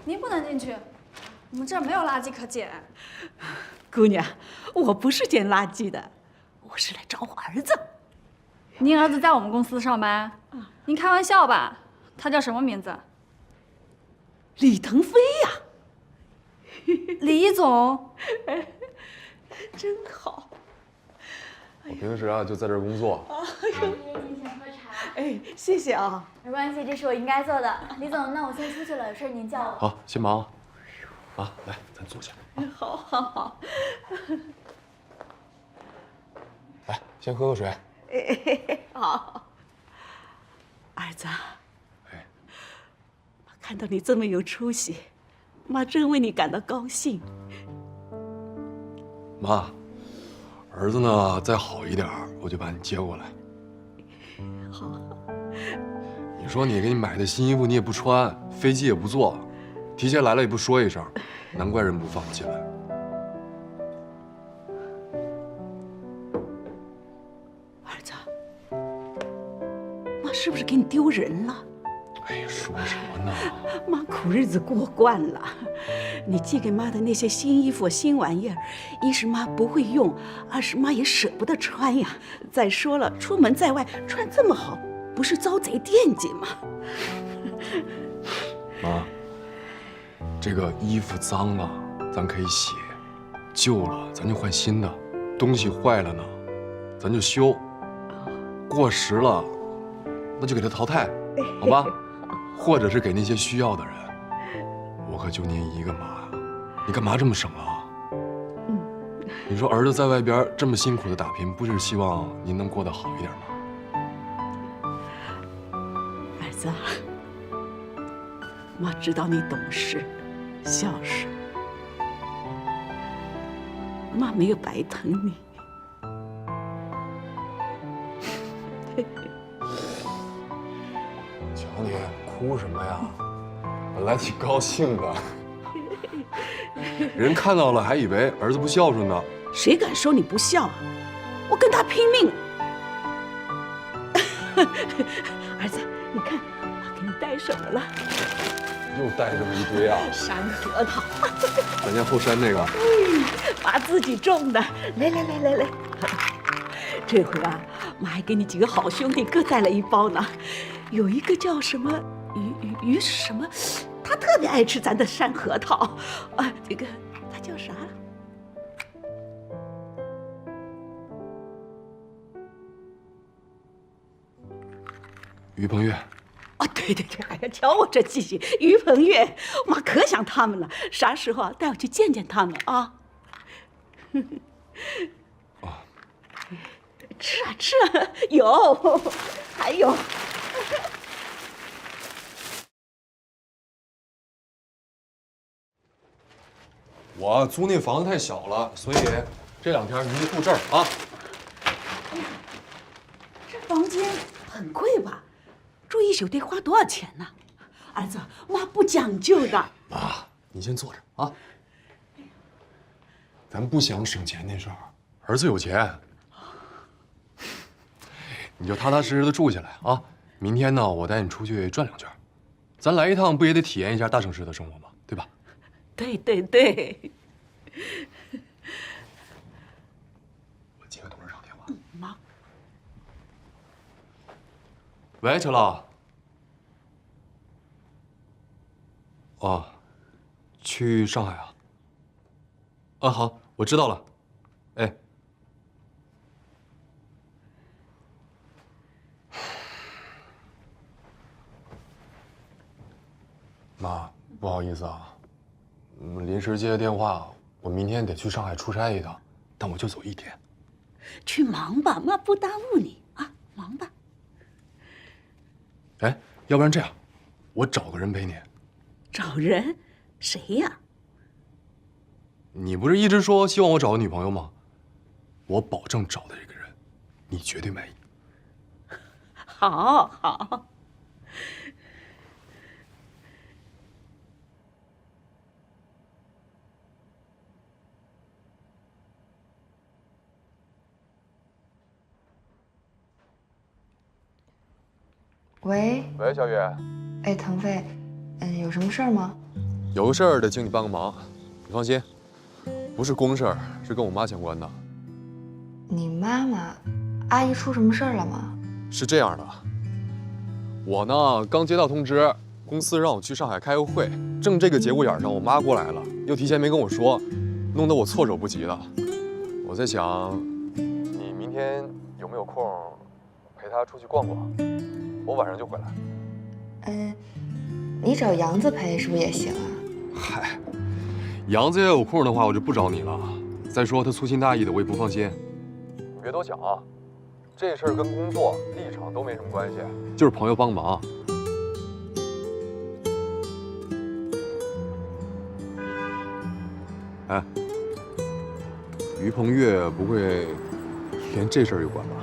您不能进去，我们这儿没有垃圾可捡。姑娘，我不是捡垃圾的，我是来找我儿子。您儿子在我们公司上班？您开玩笑吧？他叫什么名字？李腾飞呀，李总，真好。我平时啊就在这儿工作。请喝茶。哎，谢谢啊。没关系，这是我应该做的。李总，那我先出去了，有事您叫我。好，先忙啊。啊，来，咱坐下。好，好，好。来，先喝口水。好。儿子，哎，看到你这么有出息，妈真为你感到高兴。妈，儿子呢再好一点，我就把你接过来。好。你说你给你买的新衣服你也不穿，飞机也不坐，提前来了也不说一声，难怪人不放进来。儿子，妈是不是给你丢人了？哎呀，说什么呢？妈苦日子过惯了，你寄给妈的那些新衣服、新玩意儿，一是妈不会用，二是妈也舍不得穿呀。再说了，出门在外穿这么好，不是遭贼惦记吗？妈，这个衣服脏了咱可以洗，旧了咱就换新的，东西坏了呢，咱就修，过时了那就给它淘汰，好吧？或者是给那些需要的人。我可就您一个妈呀，你干嘛这么省啊？你说儿子在外边这么辛苦的打拼，不是希望您能过得好一点吗？儿子，妈知道你懂事、孝顺，妈没有白疼你。瞧你哭什么呀？本来挺高兴的，人看到了还以为儿子不孝顺呢。谁敢说你不孝啊？我跟他拼命！儿子，你看，妈给你带什么了？又带这么一堆啊！山核桃，咱家后山那个。妈自己种的。来，这回啊，妈还给你几个好兄弟各带了一包呢。有一个叫什么于什么，他特别爱吃咱的山核桃啊。这个他叫啥？于鹏岳。哦，对，哎呀，瞧我这记性，于鹏岳，妈可想他们了，啥时候啊带我去见见他们啊？哦，吃啊，有，还有。我租那房子太小了，所以这2天您就住这儿啊。这房间很贵吧？住一宿得花多少钱呢？儿子，妈不讲究的。妈，你先坐着啊。咱不想省钱那事儿，儿子有钱，你就踏踏实实的住下来啊。明天呢，我带你出去转2圈，咱来一趟不也得体验一下大城市的生活吗？对吧？对。我接个董事长电话。妈。喂，陈老。哦，去上海啊？啊，好，我知道了。哎，妈，不好意思啊，临时接的电话，我明天得去上海出差一趟，但我就走1天。去忙吧，妈不耽误你啊，忙吧。哎，要不然这样，我找个人陪你。找人？谁呀？你不是一直说希望我找个女朋友吗？我保证找的这个人，你绝对满意。好。喂，喂，小雨。哎，腾飞，有什么事儿吗？有个事儿得请你帮个忙。你放心，不是公事儿，是跟我妈相关的。你妈妈，阿姨出什么事儿了吗？是这样的，我呢刚接到通知，公司让我去上海开个会，正这个节骨眼上，我妈过来了，又提前没跟我说，弄得我措手不及的。我在想，你明天有没有空陪她出去逛逛？我晚上就回来。你找杨子陪是不是也行啊？嗨，杨子要有空的话，我就不找你了。再说他粗心大意的，我也不放心。你别多想啊，这事儿跟工作立场都没什么关系，就是朋友帮忙。哎，于鹏岳不会连这事儿有关吧？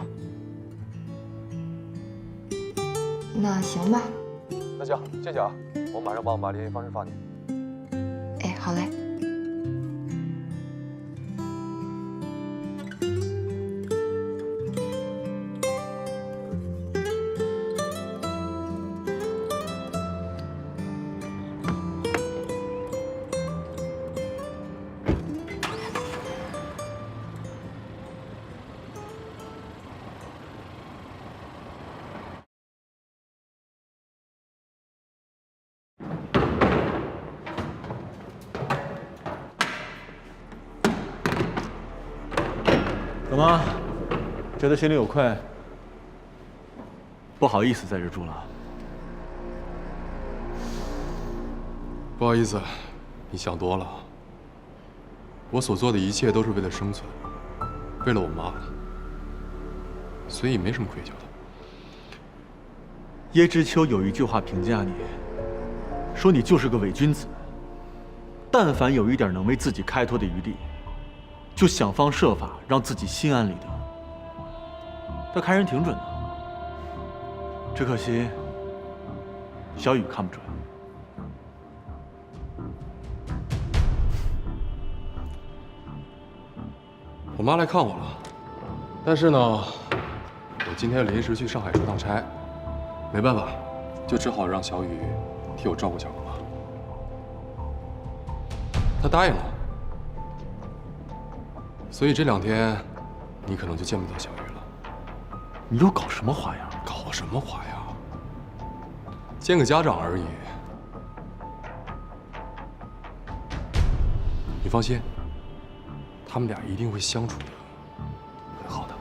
那行吧。那行，谢谢啊，我马上把我妈联系方式发你。哎，好嘞。怎么，觉得心里有愧？不好意思在这住了。不好意思，你想多了。我所做的一切都是为了生存，为了我妈，所以没什么愧疚的。叶知秋有一句话评价你，说你就是个伪君子。但凡有一点能为自己开脱的余地，就想方设法让自己心安理得。他看人挺准的，只可惜小雨看不准。我妈来看我了，但是呢，我今天临时去上海出趟差，没办法，就只好让小雨替我照顾小姑了。她答应了，所以这2天你可能就见不到小雨了。你又搞什么花样？搞什么花样？见个家长而已。你放心，他们俩一定会相处的很好的。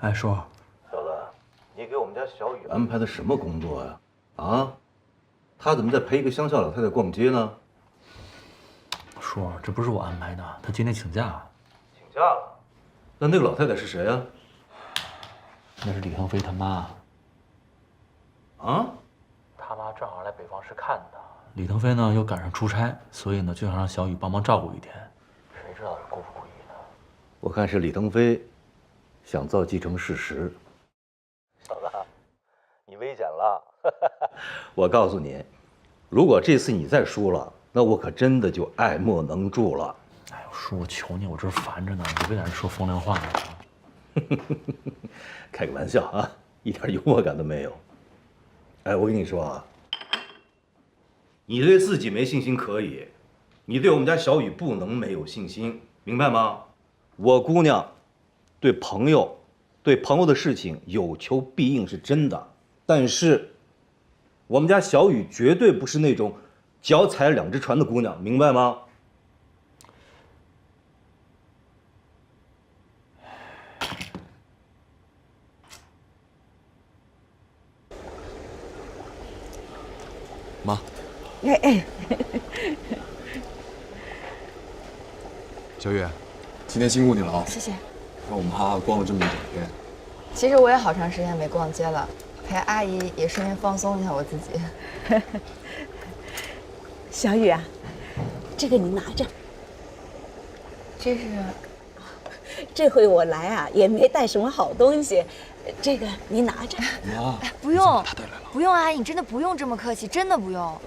哎，叔，小子，你给我们家小雨安排的什么工作呀？啊，她怎么在陪一个乡下老太太逛街呢？叔，这不是我安排的，她今天请假。请假了？那个老太太是谁呀？那是李腾飞他妈。啊？他妈正好来北方市看他。李腾飞呢又赶上出差，所以呢就想让小雨帮忙照顾一天。谁知道是故不故意的？我看是李腾飞想造既成事实。小子，你危险了！我告诉你，如果这次你再输了，那我可真的就爱莫能助了。哎呦，叔，我求你，我这烦着呢，你别在这说风凉话了。开个玩笑啊，一点幽默感都没有。哎，我跟你说啊，你对自己没信心可以，你对我们家小雨不能没有信心，明白吗？我姑娘对朋友的事情有求必应是真的，但是我们家小雨绝对不是那种脚踩2只船的姑娘，明白吗？妈，哎，小雨，今天辛苦你了啊！谢谢。让我妈逛了这么一整天。其实我也好长时间没逛街了，陪阿姨也顺便放松一下我自己。小雨啊，这个你拿着。这是，这回我来啊，也没带什么好东西，这个你拿着。妈，不用，他带来了。不用，阿姨，你真的不用这么客气，真的不用。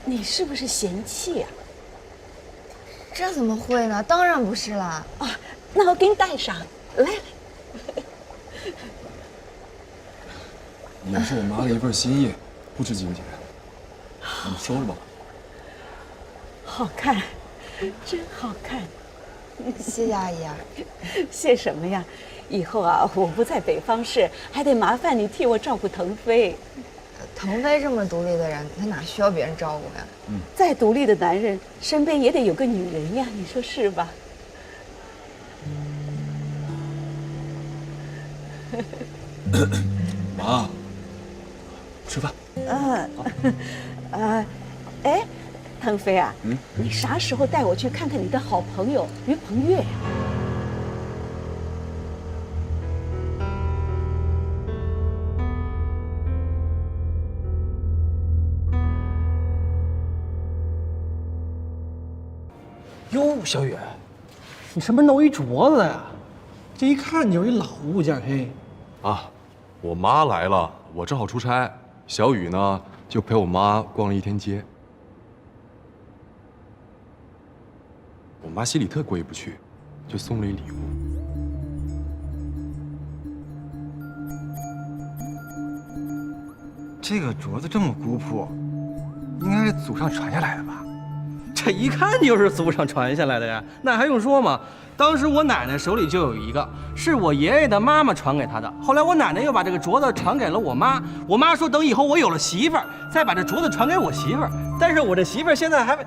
你是不是嫌弃呀？这怎么会呢？当然不是啦。啊，那我给你带上，来。也是我妈的一份心意，不值几个钱，你收着吧。好看，真好看。谢谢阿姨啊。谢什么呀？以后啊，我不在北方市，还得麻烦你替我照顾腾飞。腾飞这么独立的人，他哪需要别人照顾呀？再独立的男人身边也得有个女人呀，你说是吧？妈，吃饭。哎，腾飞啊，你啥时候带我去看看你的好朋友于鹏岳呀？哟，小雨，你什么弄一镯子呀？这一看就是一老物件嘿。啊，我妈来了，我正好出差，小雨呢就陪我妈逛了一天街。我妈心里特过意不去，就送了一礼物。这个镯子这么古朴，应该是祖上传下来的吧？这一看就是祖上传下来的呀，那还用说吗？当时我奶奶手里就有一个，是我爷爷的妈妈传给她的。后来我奶奶又把这个镯子传给了我妈，我妈说等以后我有了媳妇儿，再把这镯子传给我媳妇儿。但是我这媳妇儿现在还没……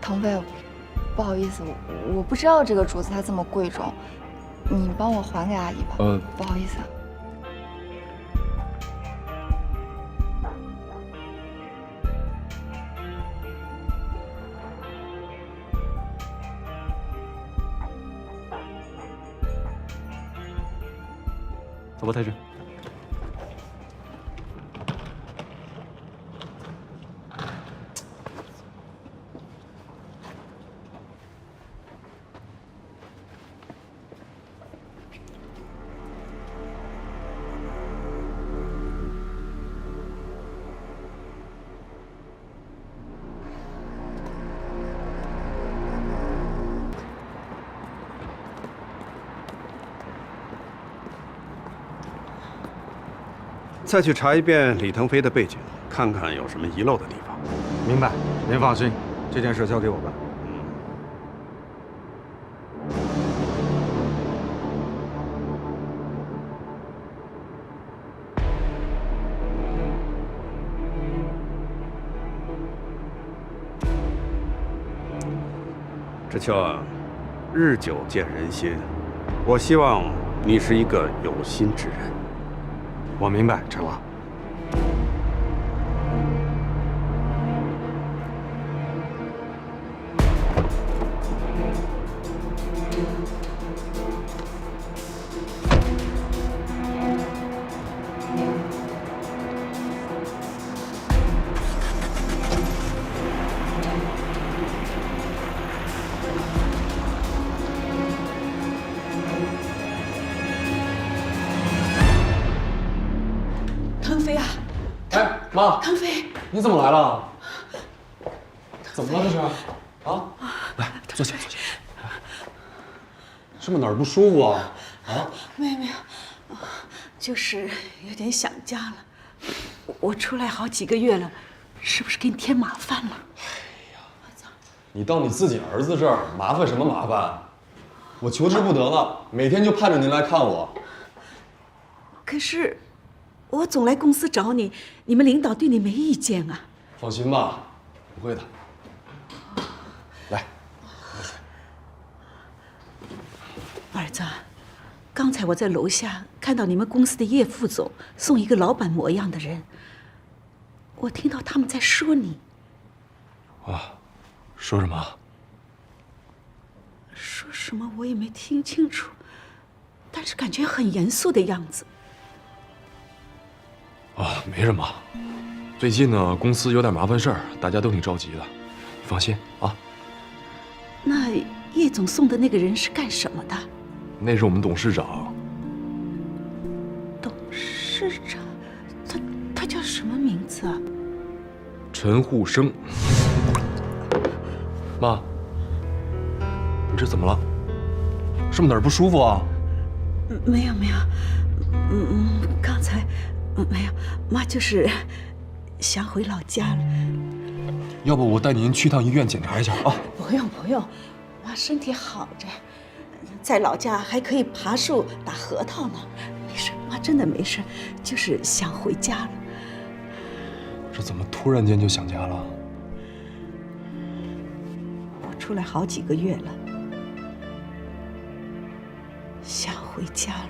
腾飞，不好意思，我不知道这个镯子它这么贵重，你帮我还给阿姨吧。不好意思。走吧，太君。再去查一遍李腾飞的背景，看看有什么遗漏的地方。明白，您放心，这件事交给我吧。志秋啊，日久见人心，我希望你是一个有心之人。我明白，陈老。腾飞啊，哎，妈，腾飞，你怎么来了？怎么了这是？啊，来，坐下，坐下。是不是哪儿不舒服啊？啊？没有，就是有点想家了。我出来好几个月了，是不是给你添麻烦了？你到你自己儿子这儿麻烦什么麻烦？我求之不得了，每天就盼着您来看我。可是，我总来公司找你，你们领导对你没意见啊？放心吧，不会的。来，喝水。儿子，刚才我在楼下看到你们公司的叶副总送一个老板模样的人，我听到他们在说你。啊，说什么？说什么我也没听清楚，但是感觉很严肃的样子。啊，没什么。最近呢，公司有点麻烦事儿，大家都挺着急的。你放心啊。那叶总送的那个人是干什么的？那是我们董事长。董事长，他叫什么名字啊？陈护生。妈，你这怎么了？是不是哪儿不舒服啊？没有没有，刚才没有，妈就是想回老家了。要不我带您去趟医院检查一下啊？不用不用，妈身体好着，在老家还可以爬树打核桃呢。没事，妈真的没事，就是想回家了。这怎么突然间就想家了？我出来好几个月了，想回家了。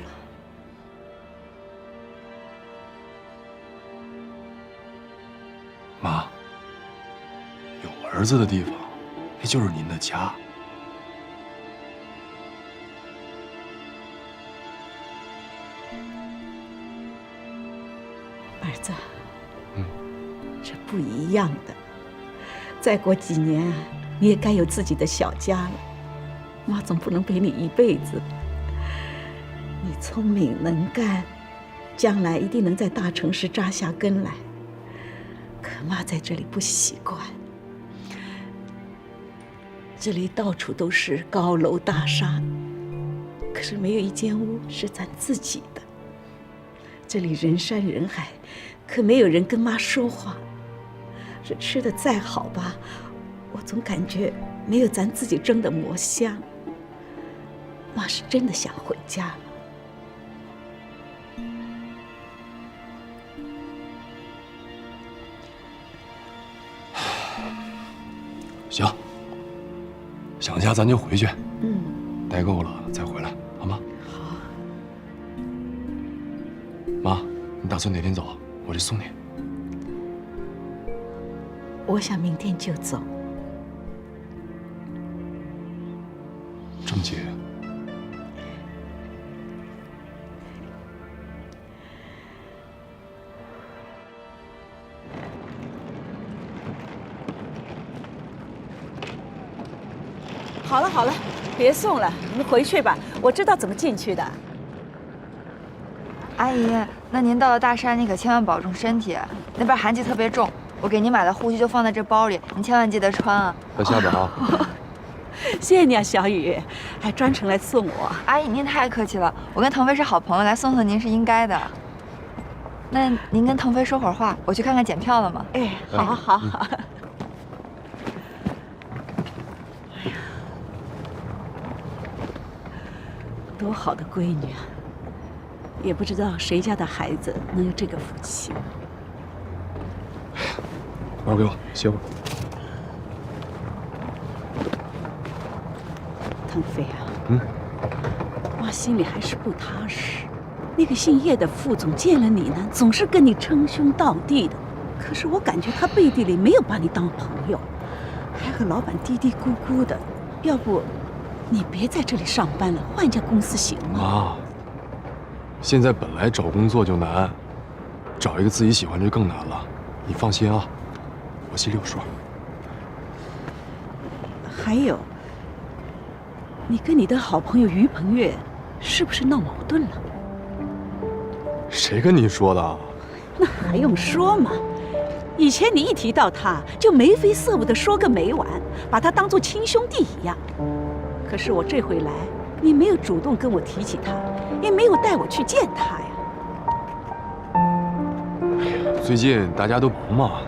妈，有儿子的地方，那就是您的家。儿子，这不一样的。再过几年啊，你也该有自己的小家了。妈总不能陪你一辈子。你聪明能干，将来一定能在大城市扎下根来。可妈在这里不习惯，这里到处都是高楼大厦，可是没有一间屋是咱自己的。这里人山人海，可没有人跟妈说话。这吃的再好吧，我总感觉没有咱自己蒸的馍香。妈是真的想回家了。行，想家咱就回去，待够了再回来，好吗？好。妈，你打算哪天走？我去送你。我想明天就走。这么急？好了好了，别送了，你们回去吧，我知道怎么进去的。阿姨，那您到了大山，你可千万保重身体，那边寒气特别重。我给您买的护具就放在这包里，您千万记得穿啊。快下吧啊！谢谢你啊，小雨，还专程来送我。阿姨，您太客气了，我跟腾飞是好朋友，来送送您是应该的。那您跟腾飞说会儿话，我去看看检票了吗？哎，好，好，好。哎呀，多好的闺女啊！也不知道谁家的孩子能有这个福气。包给我，歇会儿。腾飞啊，妈心里还是不踏实。那个姓叶的副总见了你呢，总是跟你称兄道弟的，可是我感觉他背地里没有把你当朋友，还和老板嘀嘀咕咕的。要不，你别在这里上班了，换一家公司行吗？妈，现在本来找工作就难，找一个自己喜欢的就更难了。你放心啊，我心里有数。还有，你跟你的好朋友于鹏月是不是闹矛盾了？谁跟你说的？那还用说吗？以前你一提到他，就眉飞色舞的说个没完，把他当作亲兄弟一样。可是我这回来，你没有主动跟我提起他，也没有带我去见他呀。哎呀，最近大家都忙嘛。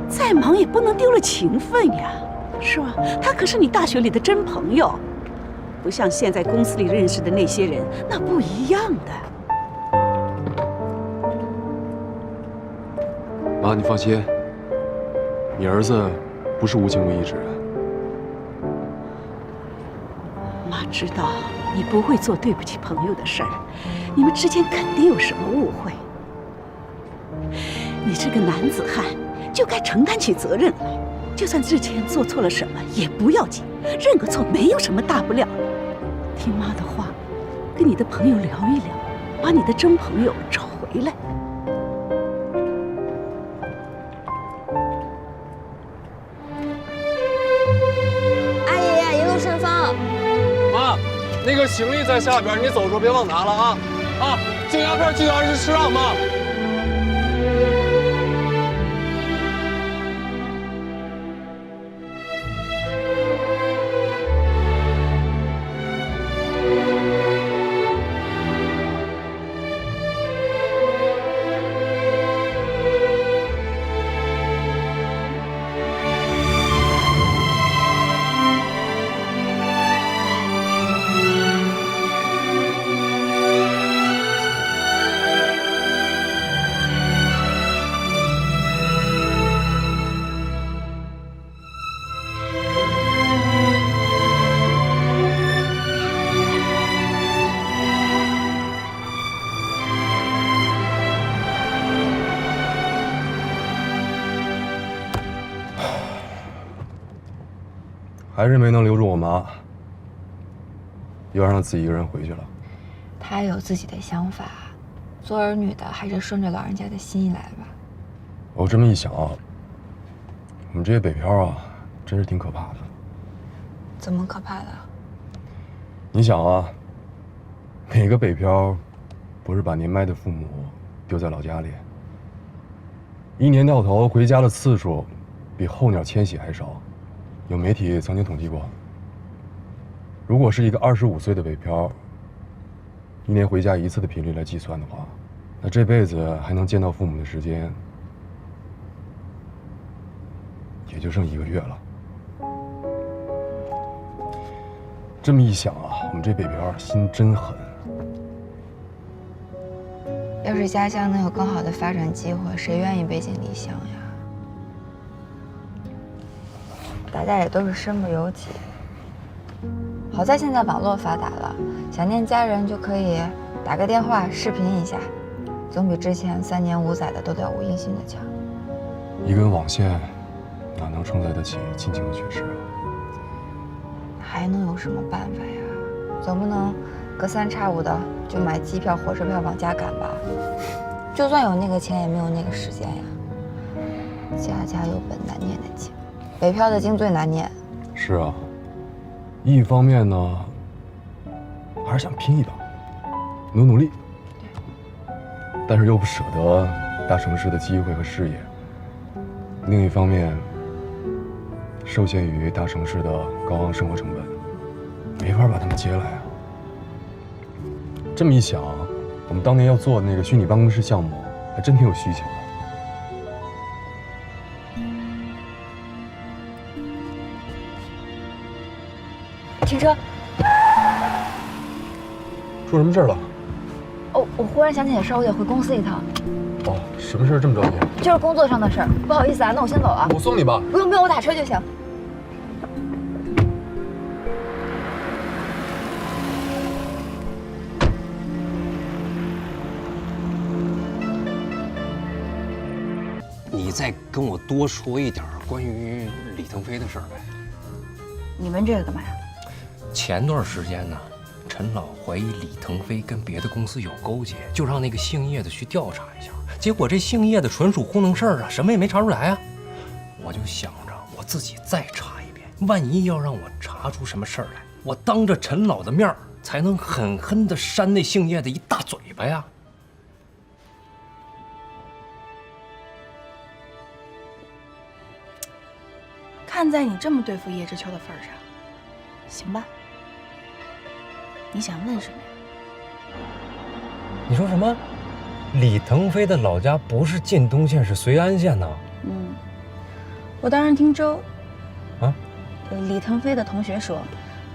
再忙也不能丢了情分呀，是吧？他可是你大学里的真朋友，不像现在公司里认识的那些人，那不一样的。妈，你放心，你儿子不是无情无义之人。妈知知道你不会做对不起朋友的事儿，你们之间肯定有什么误会。你是个男子汉，就该承担起责任来。就算之前做错了什么也不要紧，认个错没有什么大不了的。听妈的话，跟你的朋友聊一聊，把你的真朋友找回来。阿姨，一路顺风。妈，那个行李在下边，你走的时候别忘拿了啊！啊，京鸭片记得按时吃啊，妈。还是没能留住我妈，又让她自己一个人回去了。她有自己的想法，做儿女的还是顺着老人家的心意来吧。我这么一想啊，我们这些北漂啊，真是挺可怕的。怎么可怕的？你想啊，每个北漂，不是把年迈的父母丢在老家里，一年到头回家的次数，比候鸟迁徙还少。有媒体曾经统计过，如果是一个25岁的北漂，一年回家1次的频率来计算的话，那这辈子还能见到父母的时间，也就剩1个月了。这么一想啊，我们这北漂心真狠。要是家乡能有更好的发展机会，谁愿意背井离乡呀？大家也都是身不由己。好在现在网络发达了，想念家人就可以打个电话视频一下，总比之前3年5载的都掉无音信的强。一根网线哪能承载得起亲情的缺失啊？还能有什么办法呀？总不能隔3差5的就买机票、火车票往家赶吧？就算有那个钱，也没有那个时间呀。家家有本难念的经，北漂的经最难念。是啊，一方面呢，还是想拼一把，努力。但是又不舍得大城市的机会和事业。另一方面，受限于大城市的高昂生活成本，没法把他们接来啊。这么一想，我们当年要做的那个虚拟办公室项目，还真挺有需求的。停车！出什么事了？哦，我忽然想起点事儿，我得回公司一趟。哦，什么事儿这么着急？就是工作上的事儿，不好意思啊，那我先走了。我送你吧。不用，我打车就行。你再跟我多说一点关于李腾飞的事儿呗。你问这个干嘛呀？前段时间呢，陈老怀疑李腾飞跟别的公司有勾结，就让那个姓叶的去调查一下。结果这姓叶的纯属糊弄事儿啊，什么也没查出来啊。我就想着我自己再查一遍，万一要让我查出什么事儿来，我当着陈老的面才能狠狠地扇那姓叶的一大嘴巴呀。看在你这么对付叶知秋的份上，行吧？你想问什么呀？你说什么？李腾飞的老家不是晋东县，是绥安县呢？我当然听周啊，李腾飞的同学说，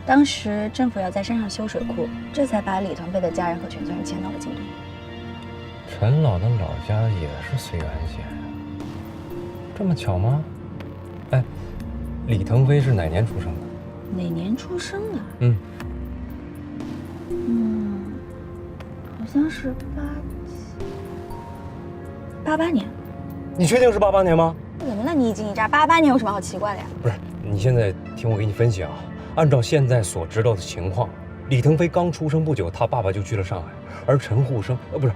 当时政府要在山上修水库，这才把李腾飞的家人和全村迁到了晋东。陈老的老家也是绥安县，这么巧吗？哎，李腾飞是哪年出生的？哪年出生的？好像是88年。你确定是88年吗？怎么了？你一惊一乍，88年有什么好奇怪的呀？不是，你现在听我给你分析啊。按照现在所知道的情况，李腾飞刚出生不久，他爸爸就去了上海，而陈护生，不是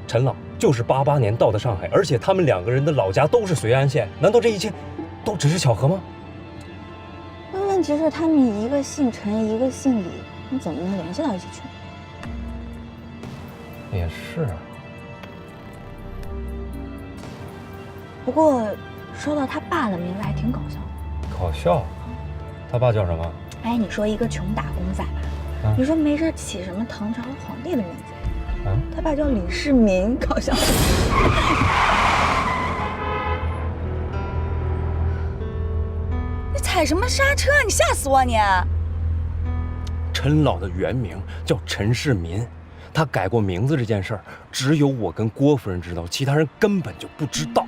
陈老，就是88年到的上海，而且他们2个人的老家都是绥安县，难道这一切都只是巧合吗？问题是他们一个姓陈，一个姓李，你怎么能联系到一起去呢？也是啊。不过说到他爸的名字还挺搞笑的。搞笑？他爸叫什么？哎，你说一个穷打工仔吧，你说没事起什么唐朝皇帝的名字？他爸叫李世民，搞笑。你踩什么刹车啊？你吓死我你！陈老的原名叫陈世民，他改过名字这件事儿，只有我跟郭夫人知道，其他人根本就不知道。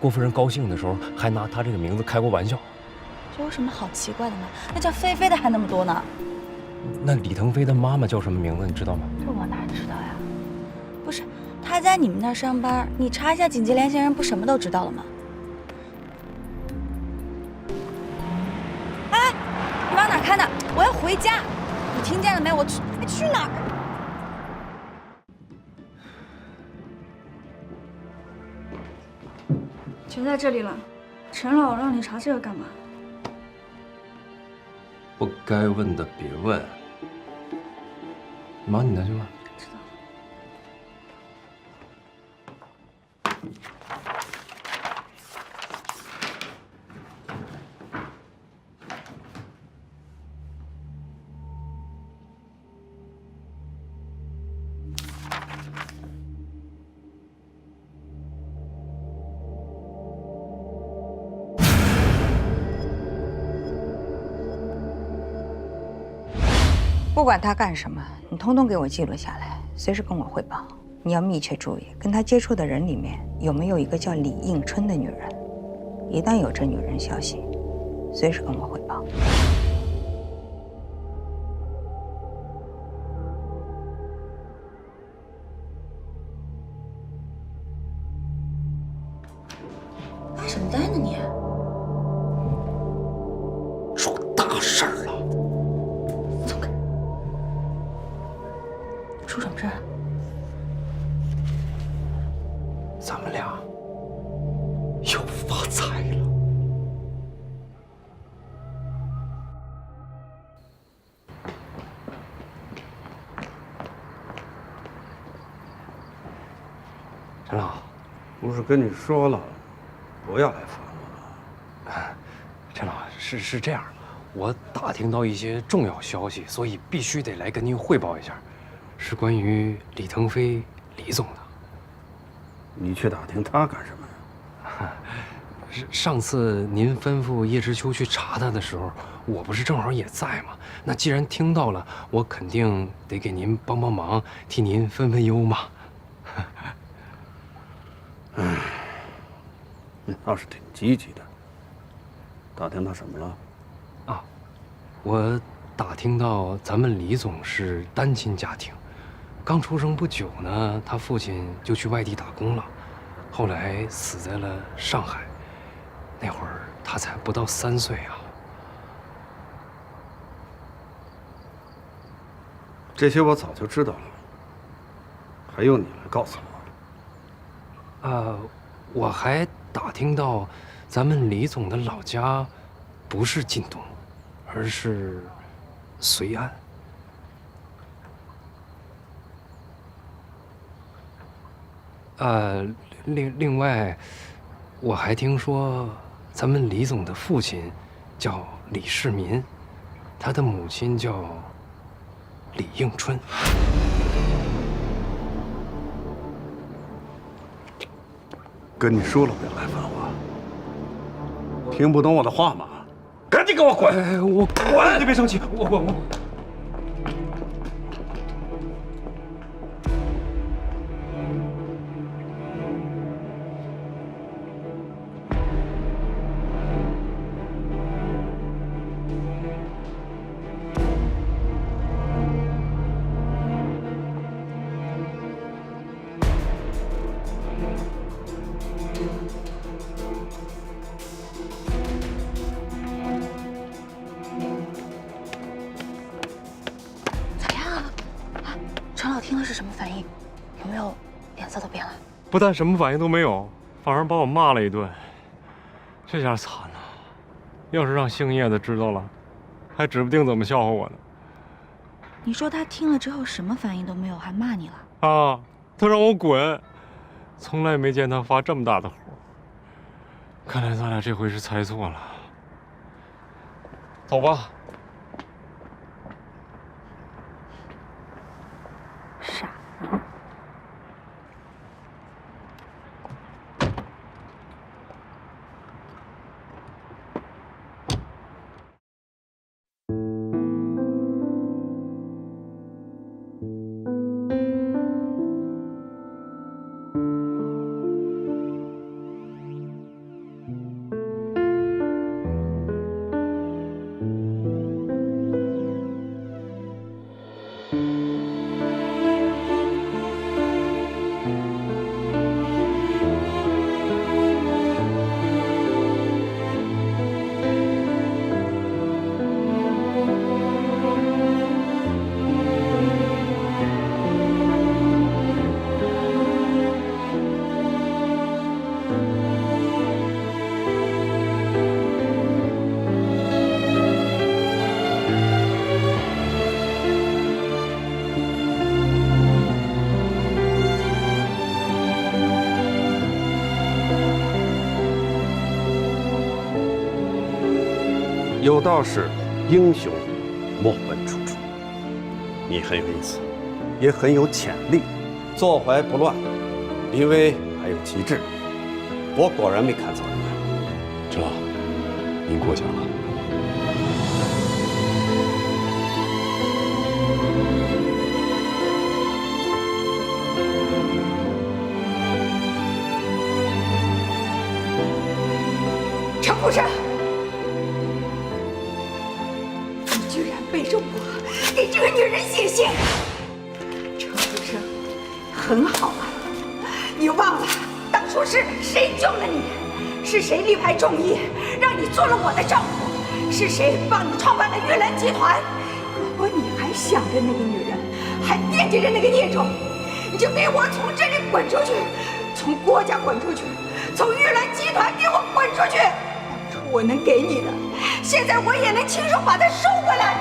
郭夫人高兴的时候还拿他这个名字开过玩笑。这有什么好奇怪的吗？那叫菲菲的还那么多呢。那李腾飞的妈妈叫什么名字？你知道吗？这我哪知道呀？不是，他在你们那儿上班，你查一下紧急联系人，不什么都知道了吗？哎，你往哪看呢？我要回家，你听见了没？我去哪儿？全在这里了，陈老让你查这个干嘛？不该问的别问。忙你的去吧。知道。不管他干什么，你通通给我记录下来，随时跟我汇报。你要密切注意，跟他接触的人里面有没有一个叫李应春的女人。一旦有这女人消息，随时跟我汇报。发什么呆呢你？出大事儿了！松开！出什么事儿？咱们俩又发财了。陈老，不是跟你说了，不要来烦我了。陈老，是这样，我打听到一些重要消息，所以必须得来跟您汇报一下，是关于李腾飞李总的。你去打听他干什么呀？上次您吩咐叶知秋去查他的时候，我不是正好也在吗？那既然听到了，我肯定得给您帮忙，替您分忧嘛。你倒是挺积极的。打听到什么了？啊，我打听到咱们李总是单亲家庭，刚出生不久呢，他父亲就去外地打工了，后来死在了上海。那会儿他才不到3岁啊。这些我早就知道了，还用你来告诉我？我还打听到，咱们李总的老家不是晋东，而是绥安。另外，我还听说，咱们李总的父亲叫李世民，他的母亲叫李应春。跟你说了不要来烦我，听不懂我的话吗？赶紧给我滚！我滚！你别生气，我。道听了是什么反应？有没有脸色都变了？不但什么反应都没有，反而把我骂了一顿。这下惨了，要是让姓叶的知道了，还指不定怎么笑话我呢。你说他听了之后什么反应都没有，还骂你了？啊，他让我滚，从来没见他发这么大的火。看来咱俩这回是猜错了。走吧。傻。有道是，英雄莫问出处。你很有意思，也很有潜力，坐怀不乱，临危还有机智。我果然没看错人。陈老，您过奖了。程福生，你居然背着我给这个女人写信！程福生，很好啊，你忘了当初是谁救了你？是谁力排众议，让你做了我的丈夫？是谁帮你创办了玉兰集团？如果你还想着那个女人，还惦记着那个孽种，你就给我从这里滚出去，从郭家滚出去，从玉兰集团给我滚出去！当初我能给你的，现在我也能亲手把它收回来。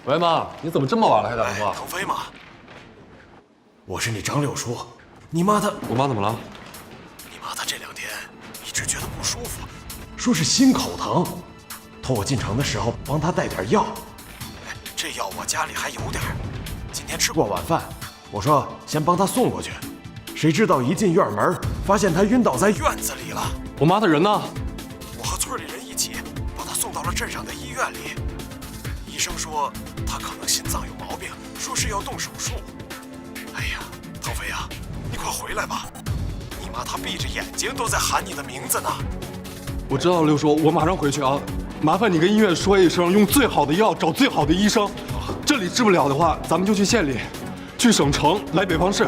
喂，妈，你怎么这么晚了还打电话？腾飞吗？我是你张六叔，你妈她……我妈怎么了？你妈她这2天一直觉得不舒服，说是心口疼，托我进城的时候帮她带点药。哎，这药我家里还有点，今天吃过晚饭，我说先帮她送过去，谁知道一进院门，发现她晕倒在院子里了。我妈的人呢？我和村里人一起把她送到了镇上的医院里。医生说他可能心脏有毛病，说是要动手术。哎呀，腾飞呀，你快回来吧！你妈她闭着眼睛都在喊你的名字呢。我知道，六叔，我马上回去啊。麻烦你跟医院说一声，用最好的药，找最好的医生。这里治不了的话，咱们就去县里，去省城，来北方市。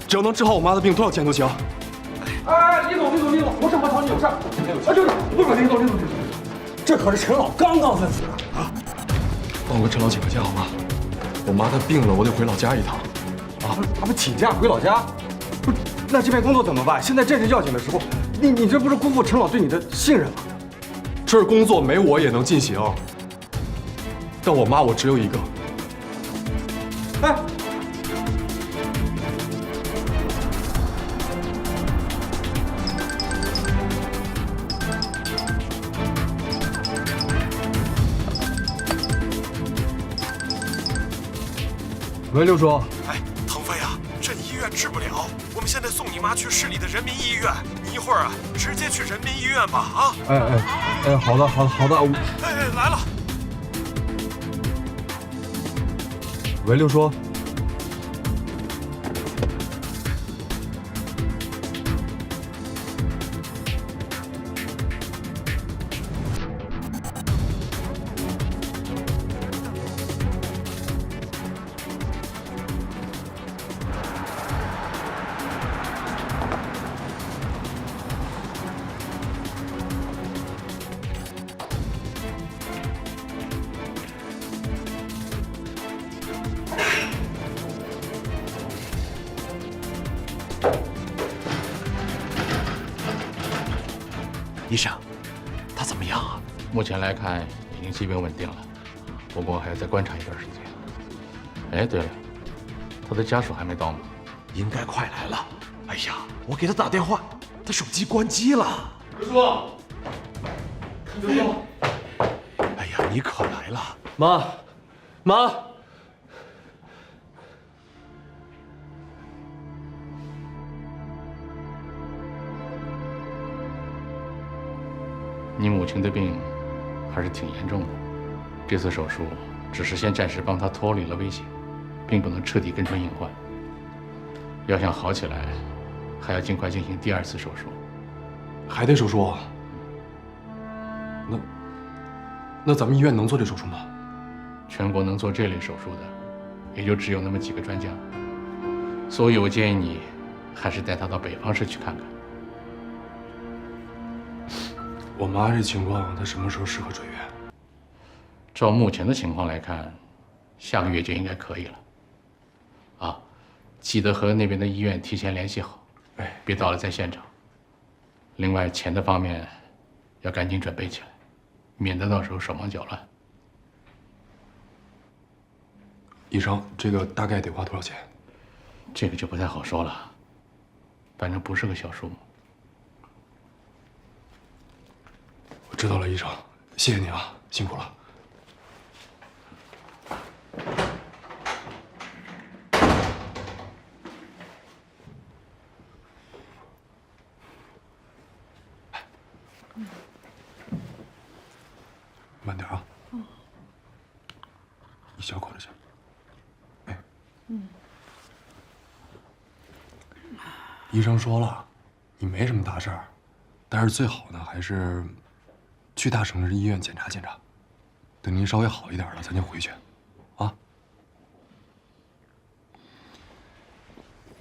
只要能治好我妈的病，多少钱都行。哎，李总，我正好找你有事。啊，就是不准，李总，这可是陈老刚刚问死的啊！帮我跟陈老请个假好吗？我妈她病了，我得回老家一趟。啊，他们请假回老家？不是，那这边工作怎么办？现在正是要紧的时候，你这不是辜负陈老对你的信任吗？这儿工作没我也能进行，但我妈我只有一个。哎。喂，六叔。哎，腾飞啊，这医院治不了，我们现在送你妈去市里的人民医院。你一会儿啊，直接去人民医院吧，啊！好的，来了。喂，六叔。医生，他怎么样啊？目前来看，已经基本稳定了，不过还要再观察一段时间。哎，对了，他的家属还没到吗？应该快来了。哎呀，我给他打电话，他手机关机了。刘叔，刘叔，哎呀，你可来了，妈。你母亲的病还是挺严重的，这次手术只是先暂时帮她脱离了危险，并不能彻底根除隐患。要想好起来，还要尽快进行第2次手术。还得手术啊？那咱们医院能做这手术吗？全国能做这类手术的，也就只有那么几个专家，所以我建议你还是带她到北方市去看看。我妈这情况，她什么时候适合转院？照目前的情况来看，下个月就应该可以了。啊，记得和那边的医院提前联系好，别到了在现场。另外，钱的方面要赶紧准备起来，免得到时候手忙脚乱。医生，这个大概得花多少钱？这个就不太好说了，反正不是个小数目。我知道了，医生，谢谢你啊，辛苦了。慢点啊，一小口就行。医生说了，你没什么大事儿，但是最好呢还是去大城市医院检查检查，等您稍微好一点了，咱就回去，啊？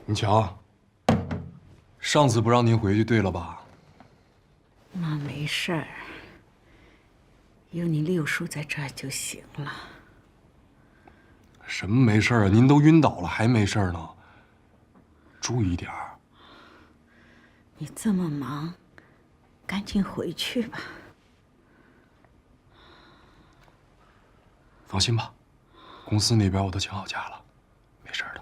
你瞧，上次不让您回去，对了吧？妈没事儿，有你六叔在这儿就行了。什么没事儿啊？您都晕倒了还没事儿呢？注意点儿。你这么忙，赶紧回去吧。放心吧，公司那边我都请好假了，没事的。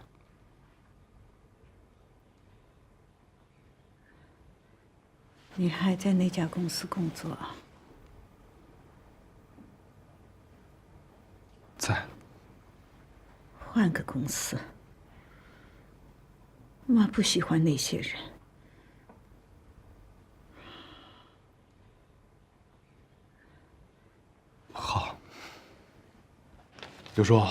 你还在那家公司工作？在。换个公司。妈不喜欢那些人。好。六叔，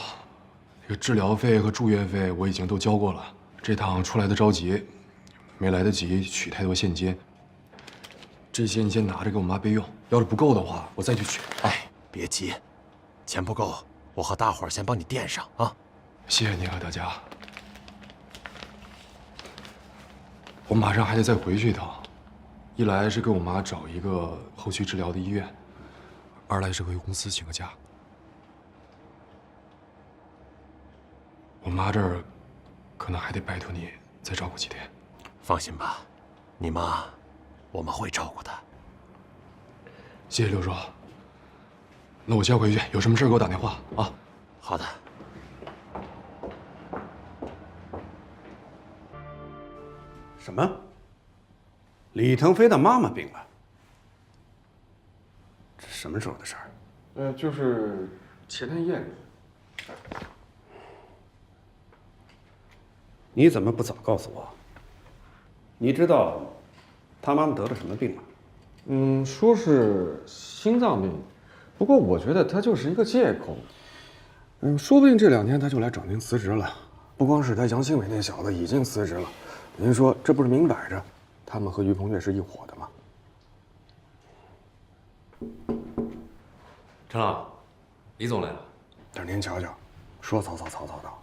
这个治疗费和住院费我已经都交过了。这趟出来的着急，没来得及取太多现金。这些你先拿着给我妈备用，要是不够的话，我再去取。哎，别急，钱不够，我和大伙儿先帮你垫上啊。谢谢你啊，大家。我马上还得再回去一趟，一来是给我妈找一个后续治疗的医院，二来是回公司请个假。我妈这儿可能还得拜托你再照顾几天。放心吧，你妈我们会照顾她。谢谢六叔。那我先回去，有什么事给我打电话啊。好的。什么？李腾飞的妈妈病了？这什么时候的事儿？就是前天夜里。你怎么不早告诉我？你知道他妈妈得了什么病吗？说是心脏病，不过我觉得他就是一个借口。说不定这2天他就来找您辞职了。不光是他，杨新伟那小子已经辞职了。您说这不是明摆着，他们和于鹏岳是一伙的吗？陈老，李总来了。但是您瞧瞧，说曹操曹操到，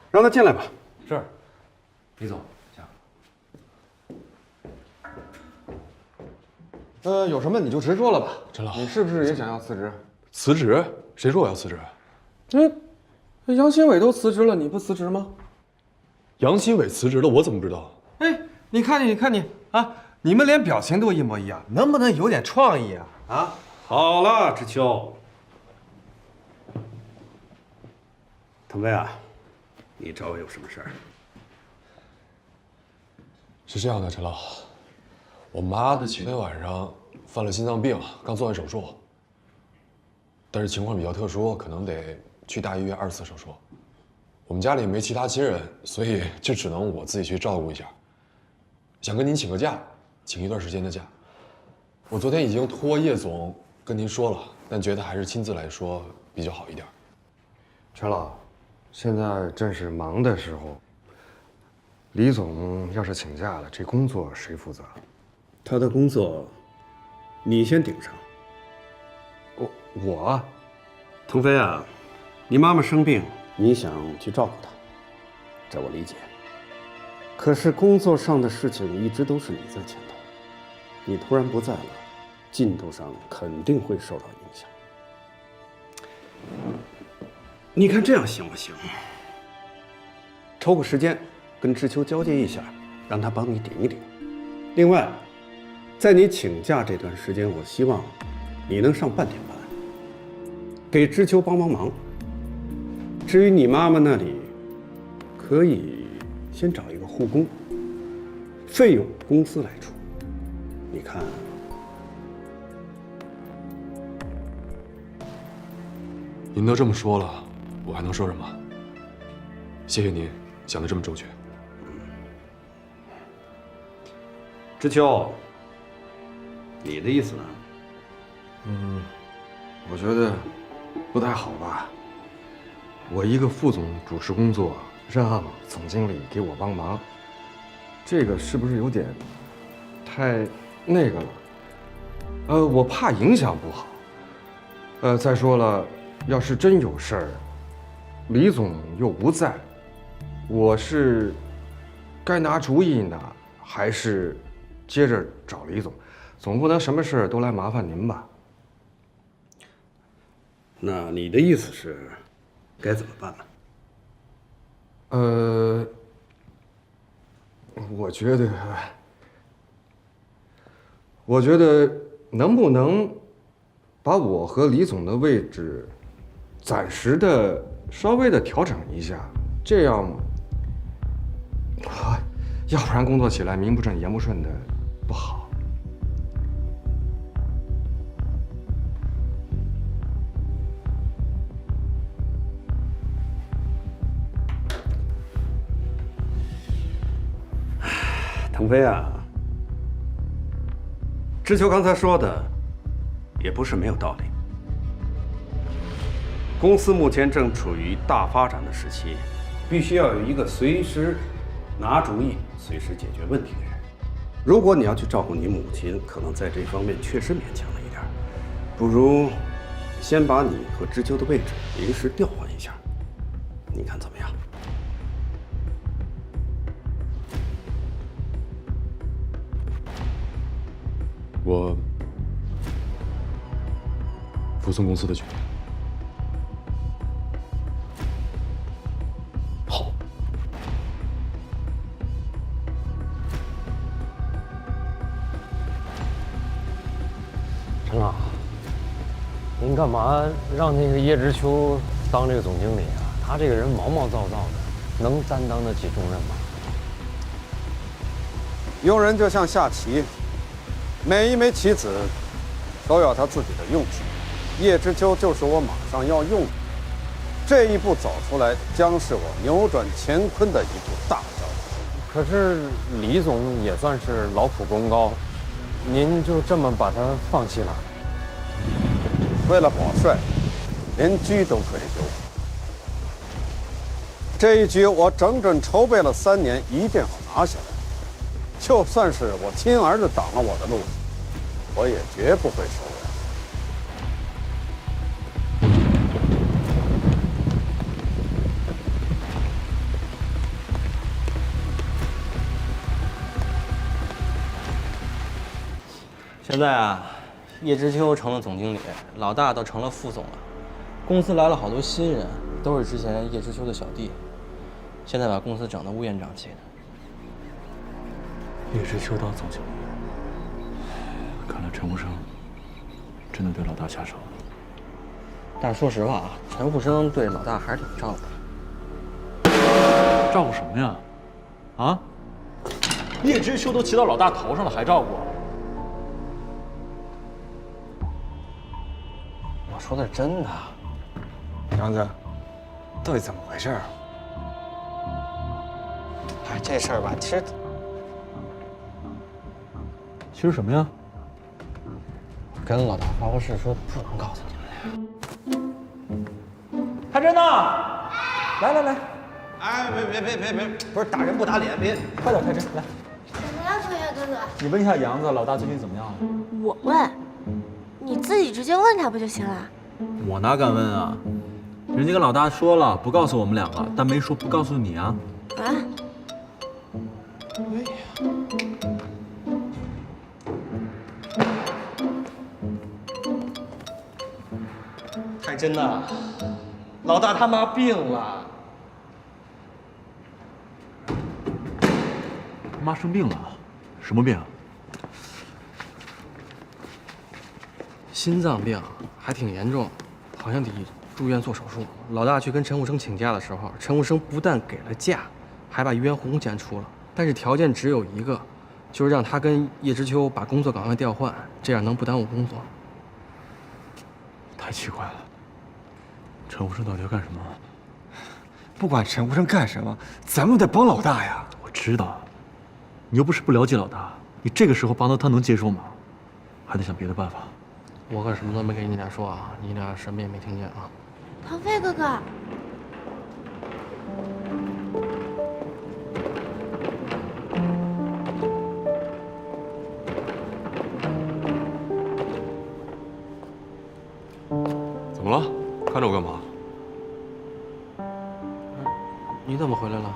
让他进来吧。是，李总，有什么你就直说了吧。陈老，你是不是也想要辞职？辞职？谁说我要辞职？杨新伟都辞职了，你不辞职吗？杨新伟辞职了，我怎么知道？哎，你看你啊，你们连表情都一模一样，能不能有点创意啊？啊，好了，知秋。腾飞啊，你找我有什么事儿？是这样的，陈老，我妈前天晚上犯了心脏病，刚做完手术，但是情况比较特殊，可能得去大医院2次手术。我们家里没其他亲人，所以就只能我自己去照顾一下。想跟您请个假，请一段时间的假。我昨天已经托叶总跟您说了，但觉得还是亲自来说比较好一点。陈老，现在正是忙的时候。李总要是请假了，这工作谁负责？他的工作，你先顶上。我，腾飞啊，你妈妈生病，你想去照顾她，这我理解。可是工作上的事情一直都是你在牵头，你突然不在了，进度上肯定会受到影响。你看这样行不行？抽个时间跟知秋交接一下，让他帮你顶一顶。另外，在你请假这段时间，我希望你能上半天班，给知秋帮帮忙。至于你妈妈那里，可以先找一个护工，费用公司来出。你看，您都这么说了，我还能说什么？谢谢您想得这么周全。知秋，你的意思呢？我觉得不太好吧。我一个副总主持工作，让总经理给我帮忙，这个是不是有点太那个了？我怕影响不好。再说了，要是真有事儿，李总又不在，我是该拿主意呢，还是接着找李总？总不能什么事儿都来麻烦您吧？那你的意思是该怎么办呢？我觉得能不能把我和李总的位置暂时的稍微的调整一下，这样，要不然工作起来名不正言不顺的，不好。腾飞啊，知秋刚才说的也不是没有道理。公司目前正处于大发展的时期，必须要有一个随时拿主意、随时解决问题的人。如果你要去照顾你母亲，可能在这方面确实勉强了一点，不如先把你和知秋的位置临时调换一下，你看怎么样？我服从公司的决定。好。陈老，您干嘛让那个叶知秋当这个总经理啊？他这个人毛毛躁躁的，能担当得起重任吗？用人就像下棋。每一枚棋子都有它自己的用处，叶知秋就是我马上要用的。这一步走出来，将是我扭转乾坤的一步大招。可是李总也算是劳苦功高，您就这么把他放弃了？为了保帅，连车都可以丢。这一局我整整筹备了3年，一定要拿下来。就算是我亲儿子挡了我的路，我也绝不会手软。现在啊，叶知秋成了总经理，老大都成了副总了，公司来了好多新人，都是之前叶知秋的小弟，现在把公司整得乌烟瘴气的。叶知秋当总经理，看来陈无生真的对老大下手了。但是说实话啊，陈富生对老大还是挺照顾的。照顾什么呀？啊？叶知秋都骑到老大头上了，还照顾？我说的是真的。杨子，到底怎么回事？哎，这事儿吧，其实什么呀？跟老大发过誓，说不能告诉你们。太真呐，来来来，哎，别，不是打人不打脸，别，快点，太真来。怎么了，同学哥哥？你问一下杨子，老大最近怎么样了？我问，你自己直接问他不就行了？我哪敢问啊？人家跟老大说了，不告诉我们2个，但没说不告诉你啊。啊？哎呀。太真呐，老大他妈病了。妈生病了？什么病？心脏病，还挺严重，好像得住院做手术。老大去跟陈武生请假的时候，陈武生不但给了假，还把医院护工检出了，但是条件只有一个，就是让他跟叶知秋把工作岗位调换，这样能不耽误工作。太奇怪了，陈无生到底要干什么？不管陈无生干什么，咱们得帮老大呀。我知道，你又不是不了解老大，你这个时候帮他能接受吗？还得想别的办法。我可什么都没给你俩说啊，你俩什么也没听见啊。唐飞哥哥，怎么了？看着我干嘛？你怎么回来了？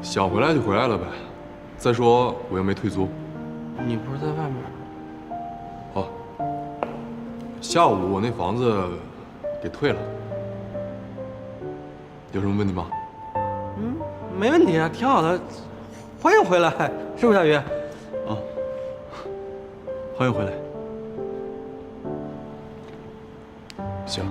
想回来就回来了呗。再说我又没退租。你不是在外面？哦，下午我那房子给退了。有什么问题吗？没问题啊，挺好的。欢迎回来，是不是夏雨？啊，欢迎回来。行。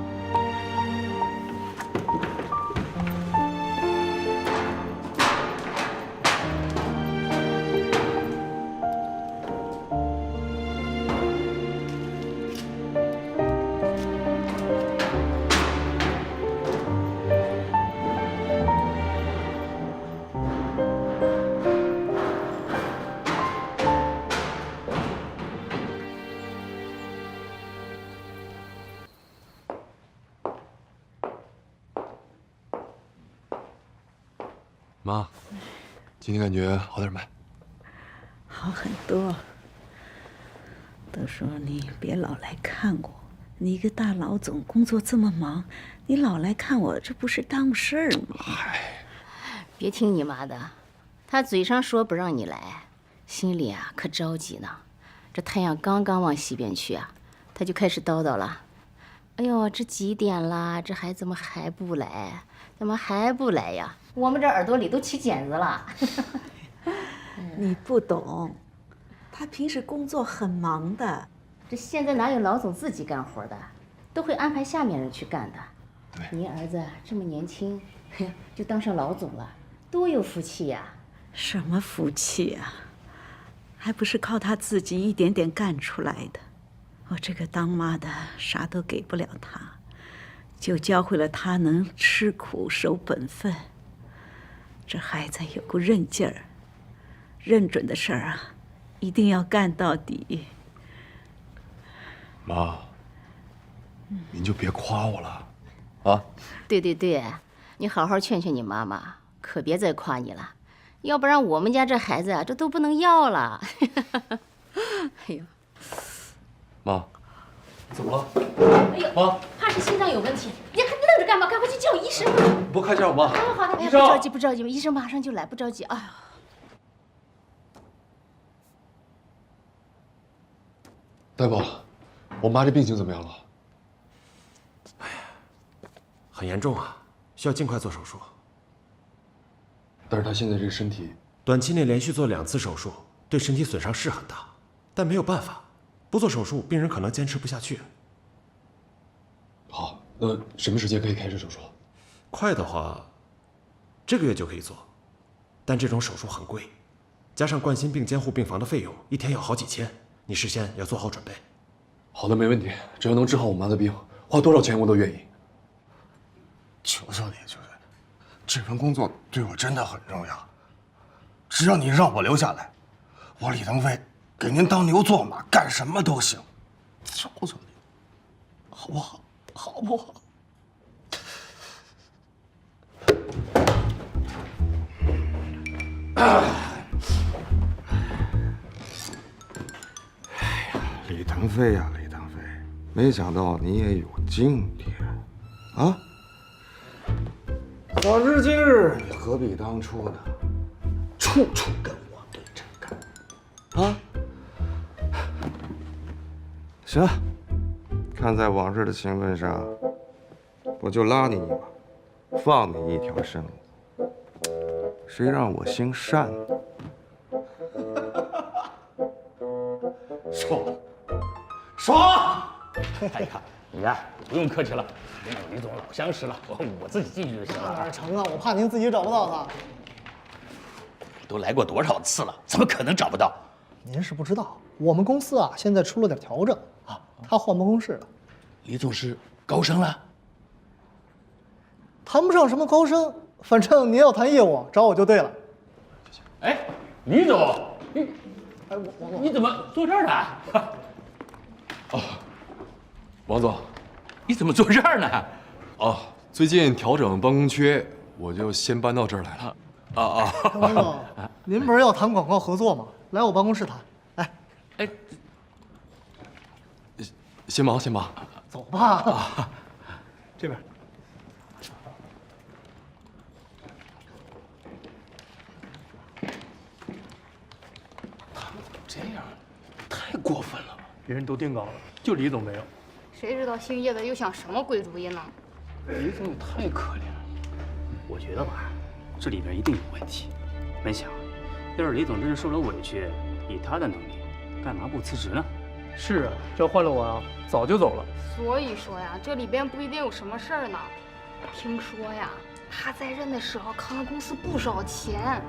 妈，今天感觉好点没？好很多。都说你别老来看我，你一个大老总，工作这么忙，你老来看我，这不是耽误事儿吗？嗨，别听你妈的，她嘴上说不让你来，心里啊可着急呢。这太阳刚刚往西边去啊，她就开始叨叨了。哎呦，这几点了？这孩子怎么还不来？怎么还不来呀？我们这耳朵里都起茧子了。你不懂，他平时工作很忙的。这现在哪有老总自己干活的，都会安排下面人去干的。对，您儿子这么年轻，就当上老总了，多有福气呀！什么福气啊？还不是靠他自己一点点干出来的。我这个当妈的啥都给不了他，就教会了他能吃苦守本分。这孩子有股韧劲儿，认准的事儿啊，一定要干到底。妈，您就别夸我了，啊？对对对，你好好劝劝你妈妈，可别再夸你了，要不然我们家这孩子啊，这都不能要了。哎呦，妈，怎么了？哎呦，妈，怕是心脏有问题，你还愣着干嘛？赶快去叫医生吧。不看一下我妈？好的，哎呀，不着急，不着急，医生马上就来，不着急。哎呀，大夫，我妈这病情怎么样了？很严重啊，需要尽快做手术。但是她现在这个身体，短期内连续做2次手术，对身体损伤是很大，但没有办法，不做手术，病人可能坚持不下去。好，那什么时间可以开始手术？快的话，这个月就可以做，但这种手术很贵，加上冠心病监护病房的费用，一天要好几千，你事先要做好准备。好的，没问题，只要能治好我妈的病，花多少钱我都愿意。求求你，求求你，这份工作对我真的很重要。只要你让我留下来，我李腾飞给您当牛做马，干什么都行。求求你，好不好？好不好？李腾飞呀，李腾飞，没想到你也有今天，啊！早知今日，你何必当初呢？处处跟我对着干，啊！行，看在往日的情分上，我就拉你一马，放你一条生路。谁让我心善呢？爽，爽！哎呀，你呀，不用客气了，李总老相识了，我自己进去就行了。哪成啊？我怕您自己找不到他。我都来过多少次了，怎么可能找不到？您是不知道，我们公司啊现在出了点调整啊，他换办公室了。李总是高升了？谈不上什么高升，反正您要谈业务，找我就对了。哎，李总，你怎么坐这儿呢？哦，王总，你怎么坐这儿呢？哦，最近调整办公缺，我就先搬到这儿来了。王总，您不是要谈广告合作吗？来我办公室谈。来，哎，先忙先忙，走吧。这边。这样，太过分了吧？别人都定稿了，就李总没有。谁知道姓叶的又想什么鬼主意呢？李总也太可怜了。我觉得吧，这里边一定有问题。没想，要是李总真是受了委屈，以他的能力，干嘛不辞职呢？是啊，这要换了我啊，早就走了。所以说呀，这里边不一定有什么事儿呢。听说呀，他在任的时候坑了公司不少钱，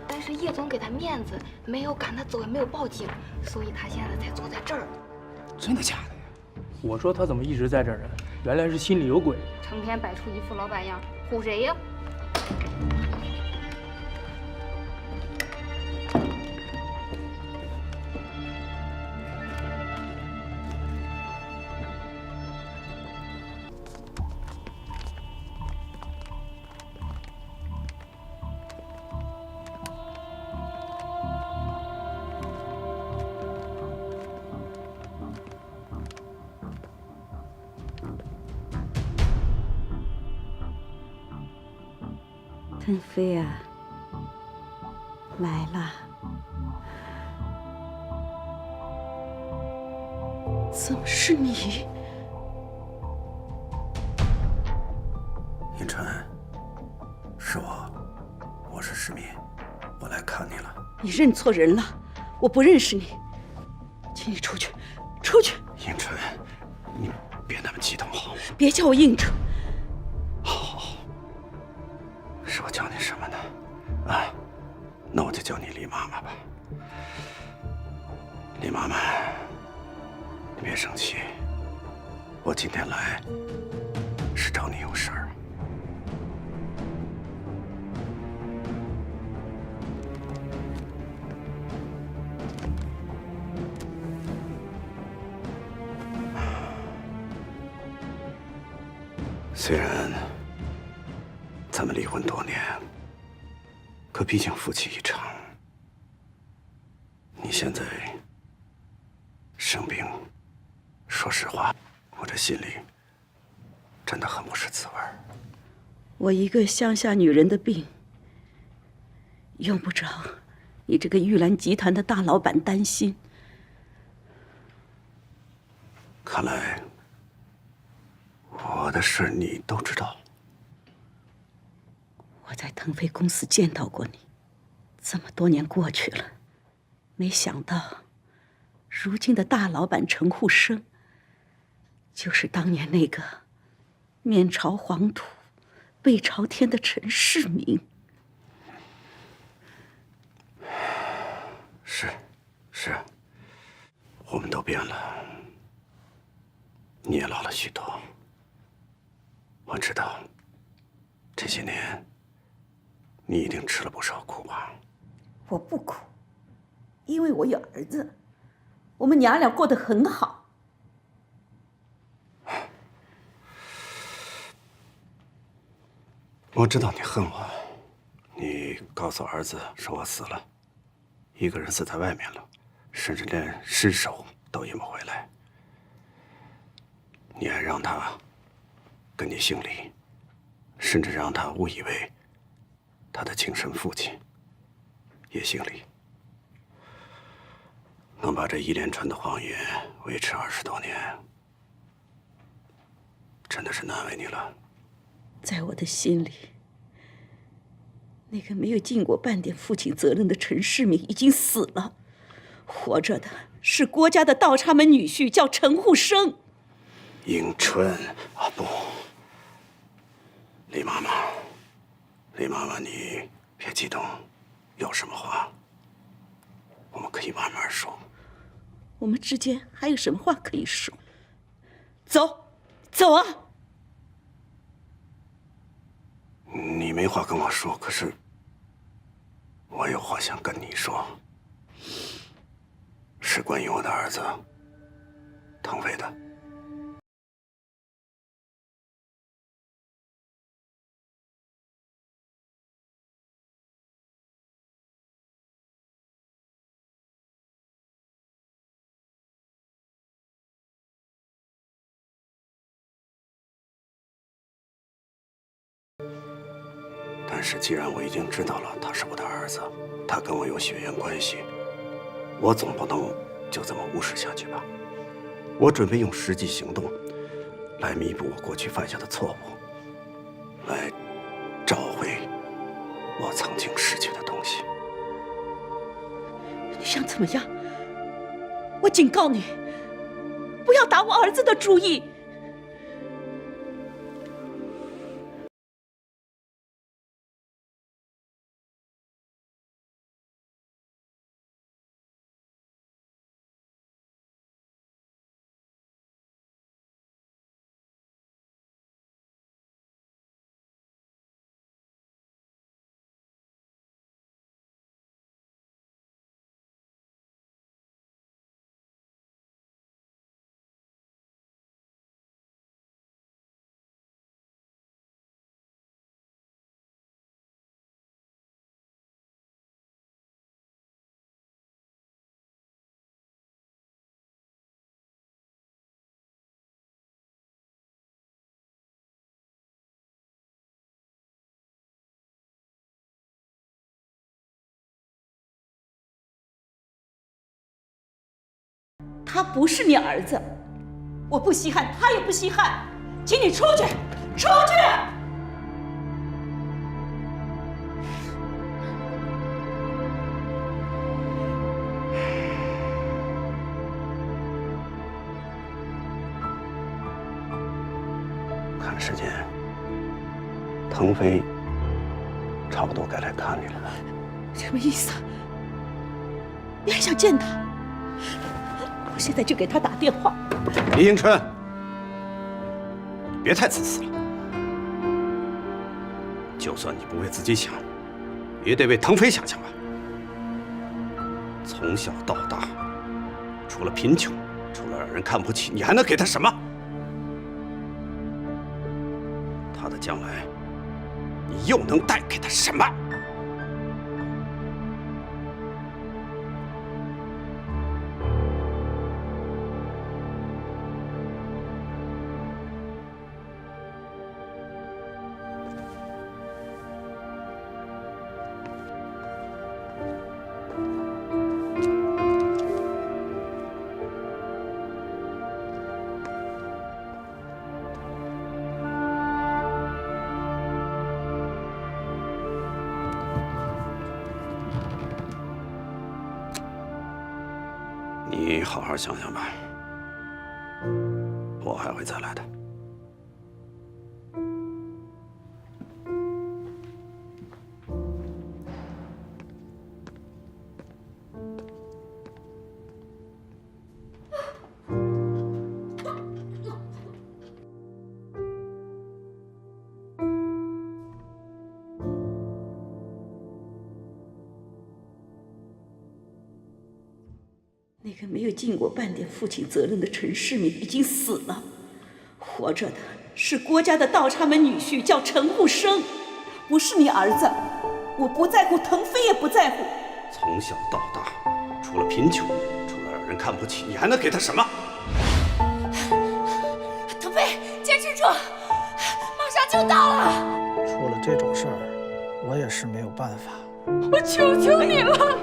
但是叶总给他面子，没有赶他走，也没有报警，所以他现在才坐在这儿。真的假的呀？我说他怎么一直在这儿呢？原来是心里有鬼，成天摆出一副老板样，唬谁呀？腾飞啊，来了！怎么是你？尹晨，是我是石民，我来看你了。你认错人了，我不认识你，请你出去，出去！尹晨，你别那么激动好吗？别叫我应承。是我叫你什么呢？啊，那我就叫你李妈妈吧。李妈妈，你别生气，我今天来是找你虽然咱们离婚多年，可毕竟夫妻一场。你现在生病，说实话，我这心里真的很不是滋味。我一个乡下女人的病，用不着你这个玉兰集团的大老板担心。看来我的事你都知道。我在腾飞公司见到过你，这么多年过去了，没想到如今的大老板陈护生，就是当年那个面朝黄土背朝天的陈世民。是，我们都变了，你也老了许多。我知道，这些年你一定吃了不少苦吧？我不苦，因为我有儿子，我们娘俩过得很好。我知道你恨我，你告诉儿子说我死了，一个人死在外面了，甚至连尸首都引不回来。你还让他跟你姓李，甚至让他误以为他的亲生父亲也姓李。能把这一连串的谎言维持20多年，真的是难为你了。在我的心里，那个没有尽过半点父亲责任的陈世民已经死了，活着的是郭家的倒插门女婿，叫陈护生。迎春啊，不，李妈妈，你别激动，有什么话我们可以慢慢说。我们之间还有什么话可以说？走，走啊！你没话跟我说，可是我有话想跟你说，是关于我的儿子腾飞的。但是既然我已经知道了他是我的儿子，他跟我有血缘关系，我总不能就这么无视下去吧？我准备用实际行动来弥补我过去犯下的错误，来找回我曾经失去的东西。你想怎么样？我警告你，不要打我儿子的主意。他不是你儿子，我不稀罕，他也不稀罕，请你出去，出去！看时间，腾飞差不多该来看你了。什么意思啊？你还想见他？我现在就给他打电话。李迎春，别太自私了。就算你不为自己想，也得为腾飞想想吧。从小到大，除了贫穷，除了让人看不起，你还能给他什么？他的将来，你又能带给他什么？你好好想想吧，我还会再来的。那个没有尽过半点父亲责任的陈世民已经死了，活着的是郭家的倒插门女婿，叫陈护生，不是你儿子。我不在乎，腾飞也不在乎。从小到大，除了贫穷，除了让人看不起，你还能给他什么？腾飞，坚持住，马上就到了。出了这种事儿，我也是没有办法。我求求你了。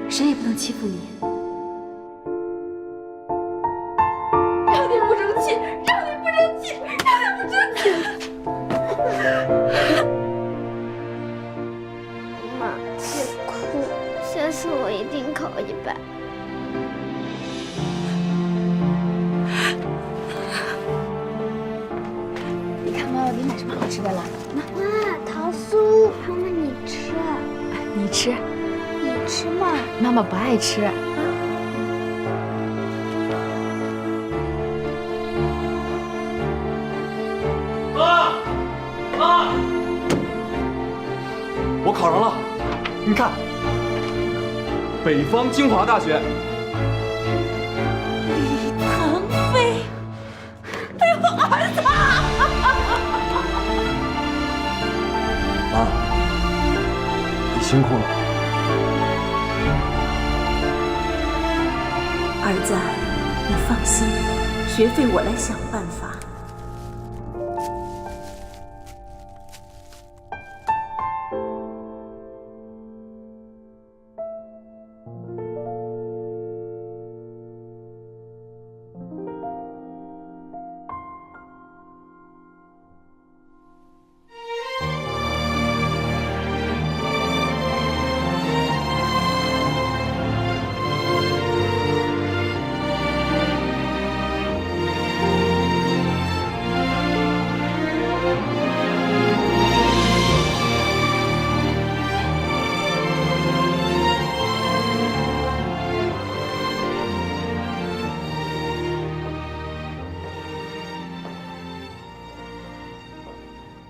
谁也不能欺负你。让你不争气，让你不争气，让你不争气！妈，别哭，下次我一定考100。你看妈妈给你买什么好吃的了？哇，桃酥，妈妈你吃。你吃。你吃吗？妈妈不爱吃。妈，我考上了，你看，北方清华大学。李腾飞，哎呦，儿子！妈，你辛苦了。儿子，你放心，学费我来想办法。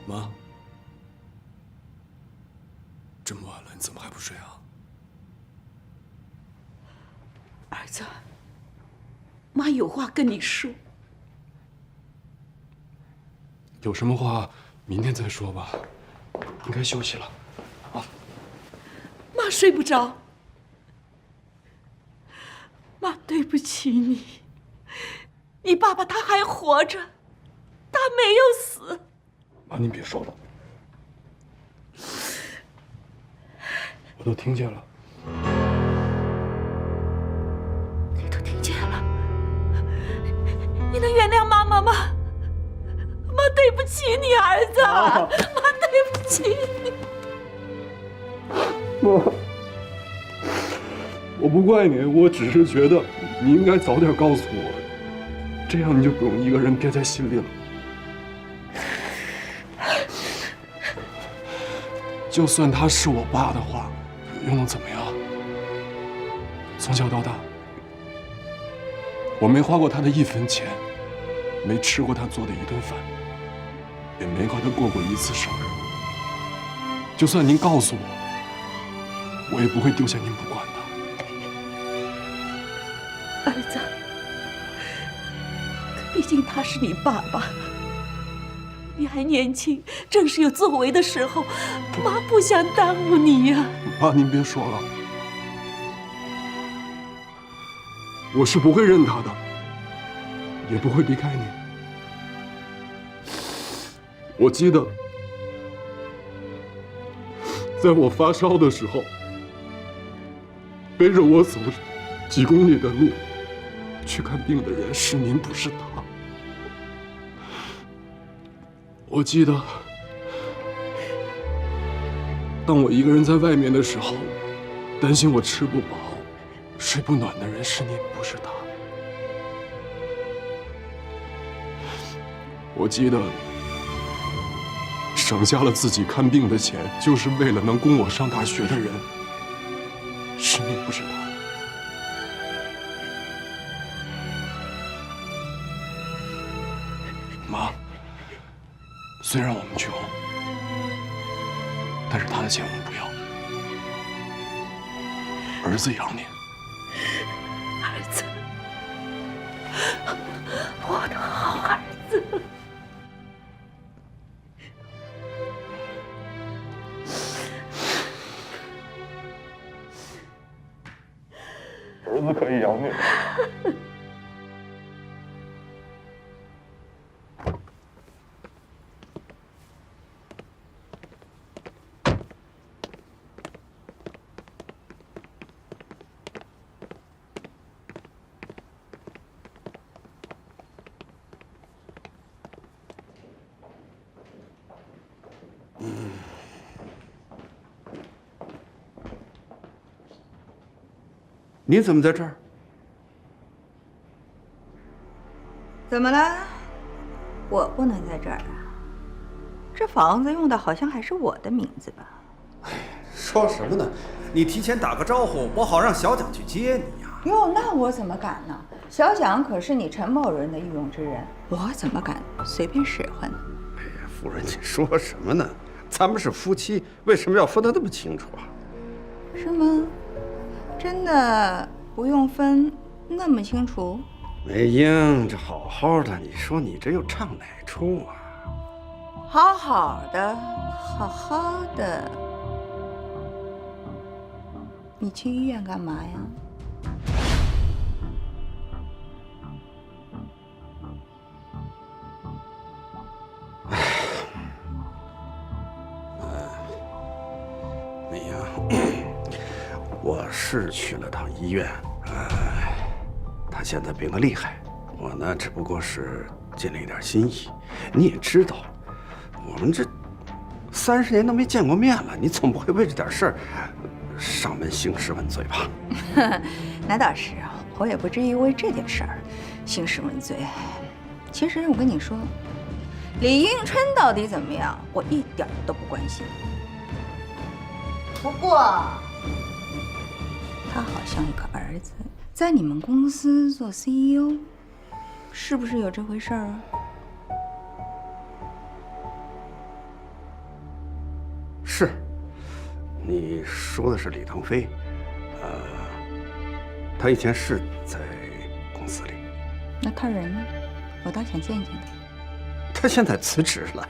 妈，这么晚了，你怎么还不睡啊？儿子，妈有话跟你说。有什么话明天再说吧，应该休息了。妈睡不着。妈对不起你，你爸爸他还活着，他没有死。妈，您别说了，我都听见了。你都听见了，你能原谅妈妈吗？妈对不起你，儿子，妈对不起你。妈，我不怪你，我只是觉得你应该早点告诉我，这样你就不用一个人憋在心里了。就算他是我爸的话，又能怎么样？从小到大，我没花过他的1分钱，没吃过他做的1顿饭，也没和他过过1次生日。就算您告诉我，我也不会丢下您不管的。儿子，可毕竟他是你爸爸，你还年轻，正是有作为的时候，妈不想耽误你呀。妈，您别说了，我是不会认他的，也不会离开您。我记得，在我发烧的时候，背着我走几公里的路去看病的人是您，不是他。我记得，当我一个人在外面的时候，担心我吃不饱、睡不暖的人是您，不是他。我记得，省下了自己看病的钱，就是为了能供我上大学的人，是您，不是他。妈，虽然我们穷，但是他的钱我们不要。儿子养您。儿子，我的好儿子。儿子可以养你。你怎么在这儿？怎么了？我不能在这儿啊？这房子用的好像还是我的名字吧？说什么呢？你提前打个招呼，我好让小蒋去接你呀。哟，那我怎么敢呢？小蒋可是你陈某人的御用之人，我怎么敢随便使唤呢？哎呀，夫人，你说什么呢？咱们是夫妻，为什么要分得那么清楚啊？是吗？真的不用分那么清楚？梅英，这好好的，你说你这又唱哪出啊？好好的，好好的，你去医院干嘛呀？梅英，我是去了趟医院，他现在病得厉害，我呢只不过是尽了一点心意。你也知道，我们这30年都没见过面了，你总不会为这点事儿上门兴师问罪吧？那倒是啊，我也不至于为这点事儿兴师问罪。其实我跟你说，李迎春到底怎么样，我一点都不关心。不过，他好像有个儿子在你们公司做 CEO， 是不是有这回事儿啊？是，你说的是李腾飞，他以前是在公司里。那他人呢？我倒想见见他。他现在辞职了。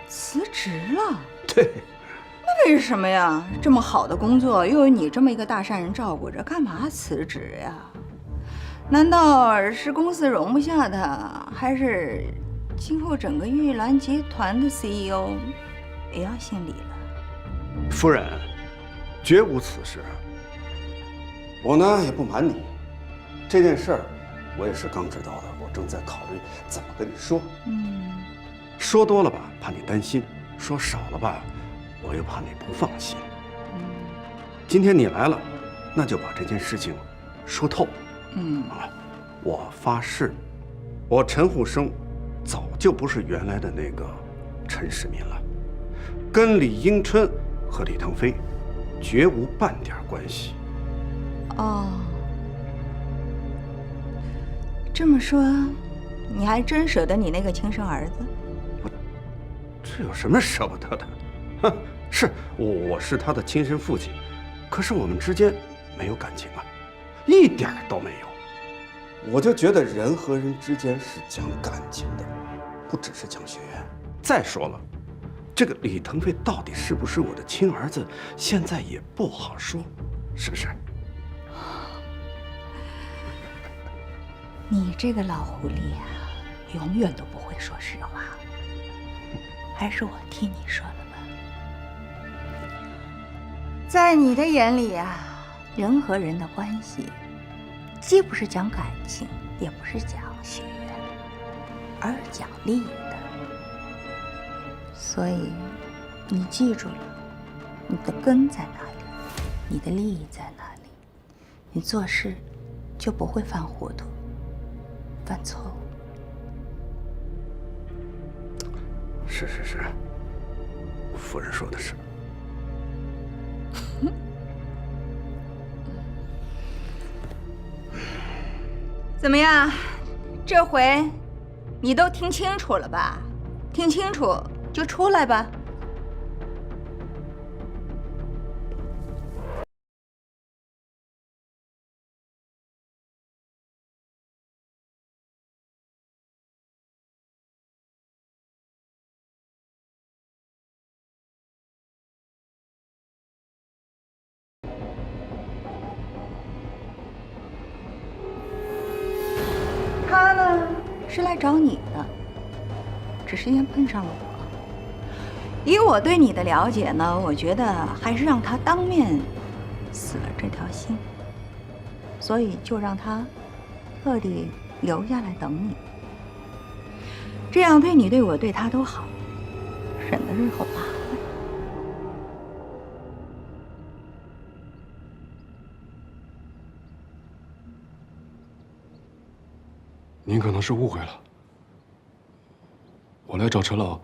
辞职了？对。那为什么呀？这么好的工作，又有你这么一个大善人照顾着，干嘛辞职呀？难道是公司容不下他，还是今后整个玉兰集团的 CEO 也要姓李了？夫人，绝无此事。我呢也不瞒你，这件事儿我也是刚知道的，我正在考虑怎么跟你说。说多了吧，怕你担心；说少了吧，我又怕你不放心。今天你来了，那就把这件事情说透。我发誓，我陈虎生早就不是原来的那个陈世民了，跟李迎春和李腾飞绝无半点关系。哦，这么说，你还真舍得你那个亲生儿子？这有什么舍不得的？哼，是我是他的亲生父亲，可是我们之间没有感情啊，一点都没有。我就觉得人和人之间是讲感情的，不只是讲血缘。再说了，这个李腾飞到底是不是我的亲儿子，现在也不好说，是不是？你这个老狐狸啊，永远都不会说实话。还是我替你说了吧。在你的眼里啊，人和人的关系，既不是讲感情，也不是讲血缘，而是讲利益的。所以，你记住了，你的根在哪里，你的利益在哪里，你做事就不会犯糊涂。犯错误。是，夫人说的是。怎么样？这回你都听清楚了吧？听清楚就出来吧。他呢是来找你的，只是先碰上了我。以我对你的了解呢，我觉得还是让他当面死了这条心，所以就让他特地留下来等你，这样对你对我对他都好，省得日后麻烦。您可能是误会了，我来找陈老，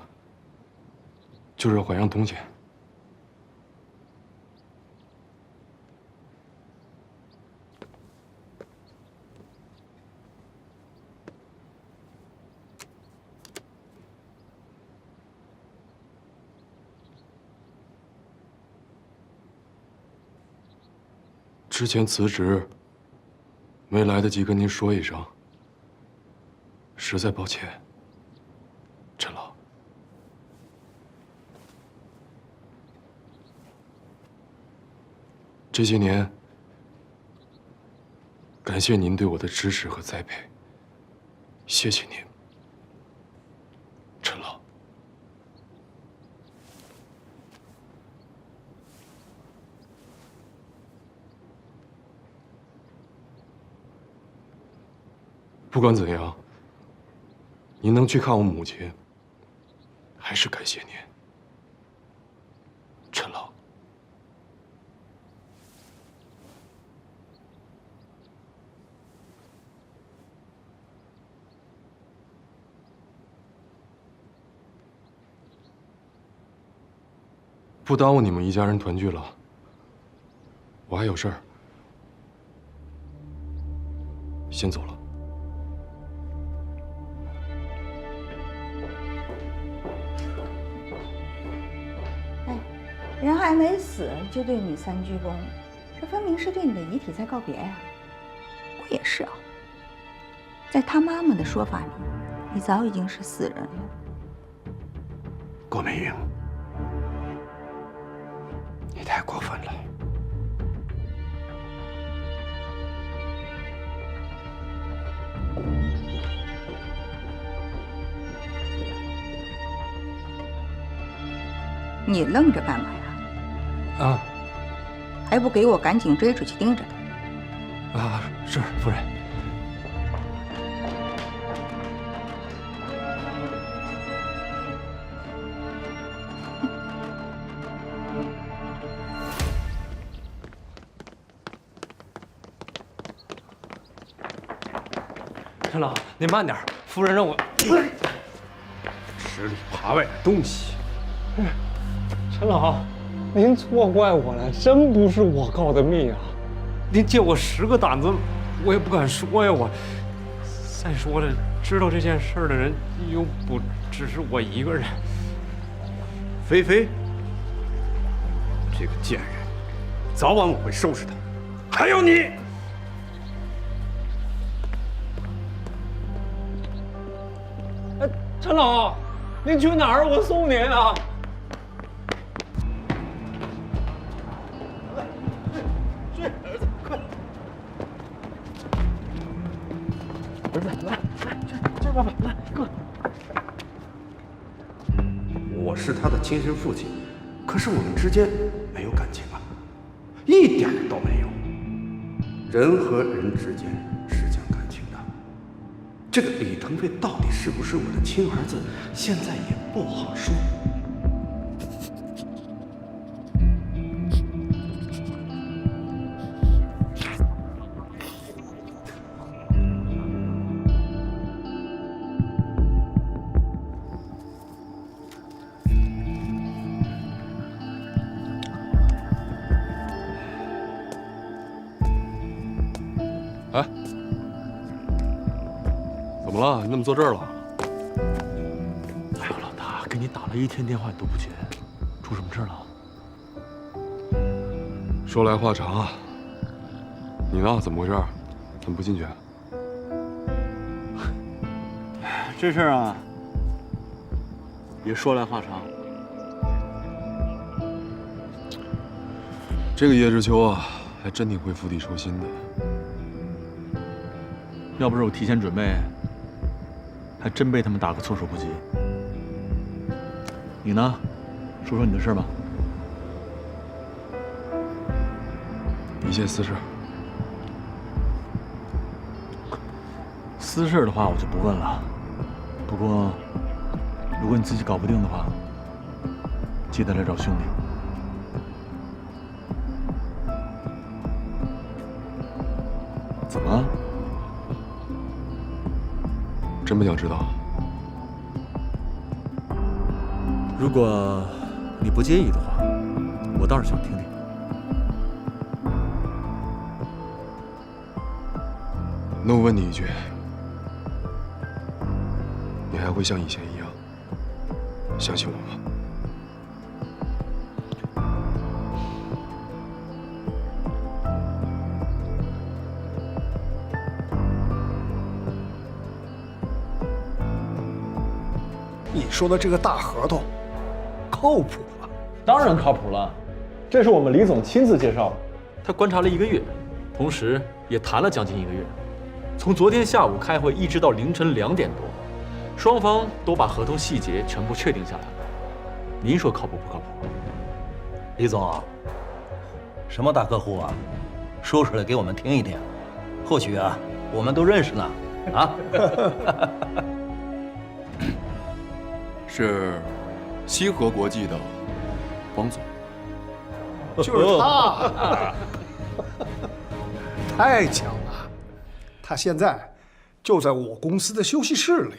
就是还样东西。之前辞职，没来得及跟您说一声。实在抱歉，陈老。这些年，感谢您对我的支持和栽培，谢谢您，陈老。不管怎样。您能去看我母亲，还是感谢您，陈老。不耽误你们一家人团聚了，我还有事儿，先走了。人还没死就对你3鞠躬，这分明是对你的遗体在告别呀！我也是啊，在他妈妈的说法里，你早已经是死人了。郭美英，你太过分了。你愣着干嘛呀？啊！还不给我赶紧追出去盯着他！啊，是夫人。陈老，您慢点，夫人让我。吃里扒外的东西。陈老。您错怪我了，真不是我告的密啊！您借我10个胆子，我也不敢说呀。我再说了，知道这件事的人又不只是我一个人。菲菲，这个贱人，早晚我会收拾他。还有你，陈老，您去哪儿？我送您啊。去，儿子，快！儿子，来，这爸爸，来，过来。我是他的亲生父亲，可是我们之间没有感情啊，一点都没有。人和人之间是讲感情的。这个李腾飞到底是不是我的亲儿子，现在也不好说。哎，怎么了？你怎么坐这儿了？哎呦，老大，给你打了1天电话你都不接，出什么事了？说来话长啊。你呢？怎么回事？怎么不进去？这事儿啊，也说来话长。这个叶知秋啊，还真挺会釜底抽薪的。要不是我提前准备，还真被他们打个措手不及。你呢？说说你的事吧。一件私事。私事的话我就不问了。不过，如果你自己搞不定的话，记得来找兄弟。怎么？真不想知道？如果你不介意的话，我倒是想听听。那我问你一句，你还会像以前一样相信我吗？你说的这个大合同，靠谱吗？当然靠谱了，这是我们李总亲自介绍的。他观察了1个月，同时也谈了将近1个月，从昨天下午开会一直到凌晨2点多，双方都把合同细节全部确定下来了。您说靠谱不靠谱？李总，什么大客户啊？说出来给我们听一听，或许啊，我们都认识呢。啊？是西河国际的王总，就是他，太强了！他现在就在我公司的休息室里。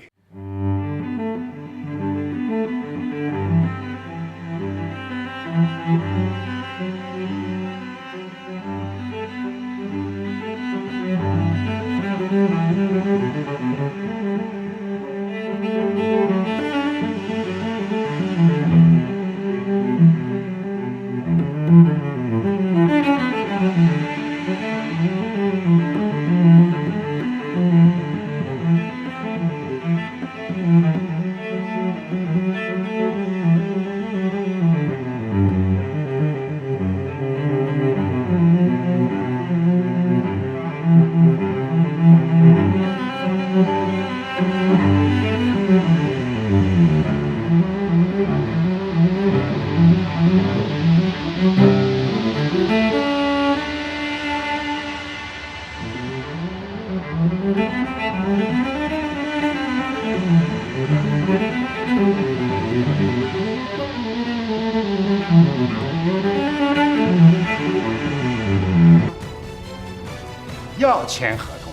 要签合同，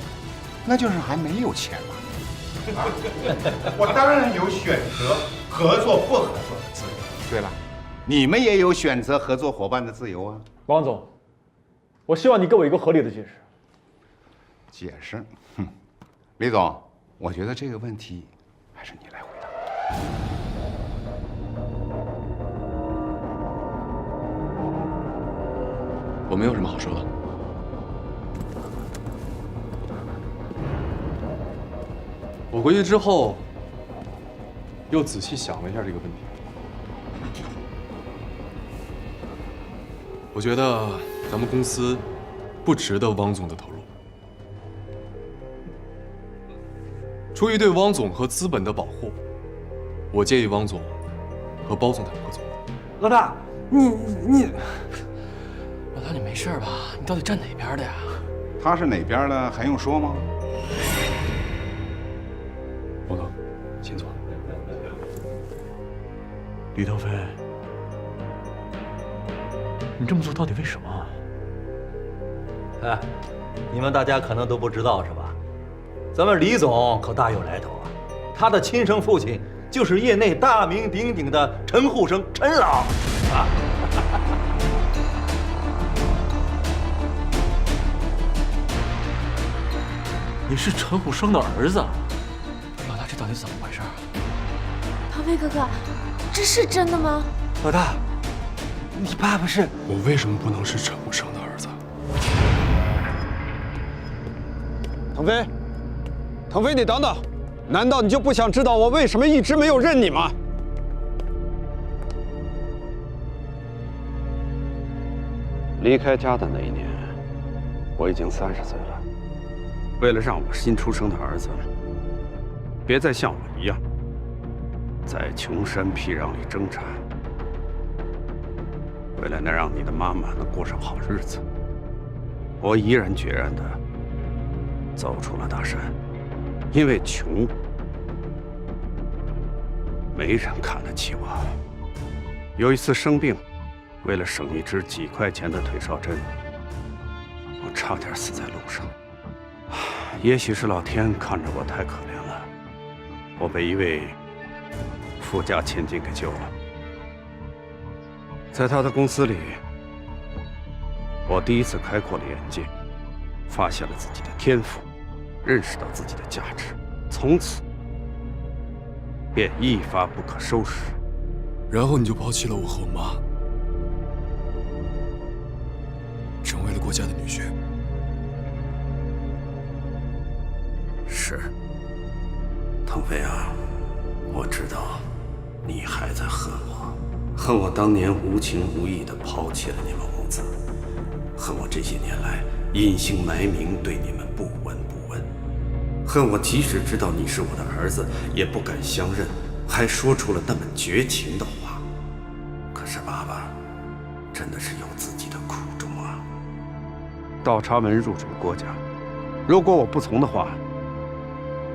那就是还没有签嘛。我当然有选择合作不合作的自由。对了，你们也有选择合作伙伴的自由啊。王总，我希望你给我一个合理的解释。解释？哼，李总，我觉得这个问题还是你来回答。我没有什么好说的。我回去之后，又仔细想了一下这个问题。我觉得咱们公司不值得汪总的投入。出于对汪总和资本的保护，我建议汪总和包总谈合作。老大，你，老大你没事吧？你到底站哪边的呀？他是哪边的，还用说吗？王总，请坐。李腾飞，你这么做到底为什么？哎，你们大家可能都不知道是吧？咱们李总可大有来头啊！他的亲生父亲就是业内大名鼎鼎的陈护生陈老啊！你是陈虎生的儿子？老大，这到底怎么回事？腾飞哥哥，这是真的吗？老大，你爸爸是……我为什么不能是陈虎生的儿子？腾飞，腾飞，你等等，难道你就不想知道我为什么一直没有认你吗？离开家的那一年，我已经30岁了。为了让我新出生的儿子别再像我一样，在穷山僻壤里挣扎，为了能让你的妈妈能过上好日子，我毅然决然地走出了大山。因为穷，没人看得起我。有一次生病，为了省一支几块钱的退烧针，我差点死在路上。也许是老天看着我太可怜了，我被一位富家千金给救了。在他的公司里，我第一次开阔了眼界，发现了自己的天赋，认识到自己的价值，从此便一发不可收拾。然后你就抛弃了我和我妈，成为了国家的女婿。是，腾飞啊，我知道你还在恨我，恨我当年无情无义地抛弃了你们母子，恨我这些年来隐姓埋名对你们不闻不问，恨我即使知道你是我的儿子，也不敢相认，还说出了那么绝情的话。可是爸爸真的是有自己的苦衷啊。倒插门入主郭家，如果我不从的话，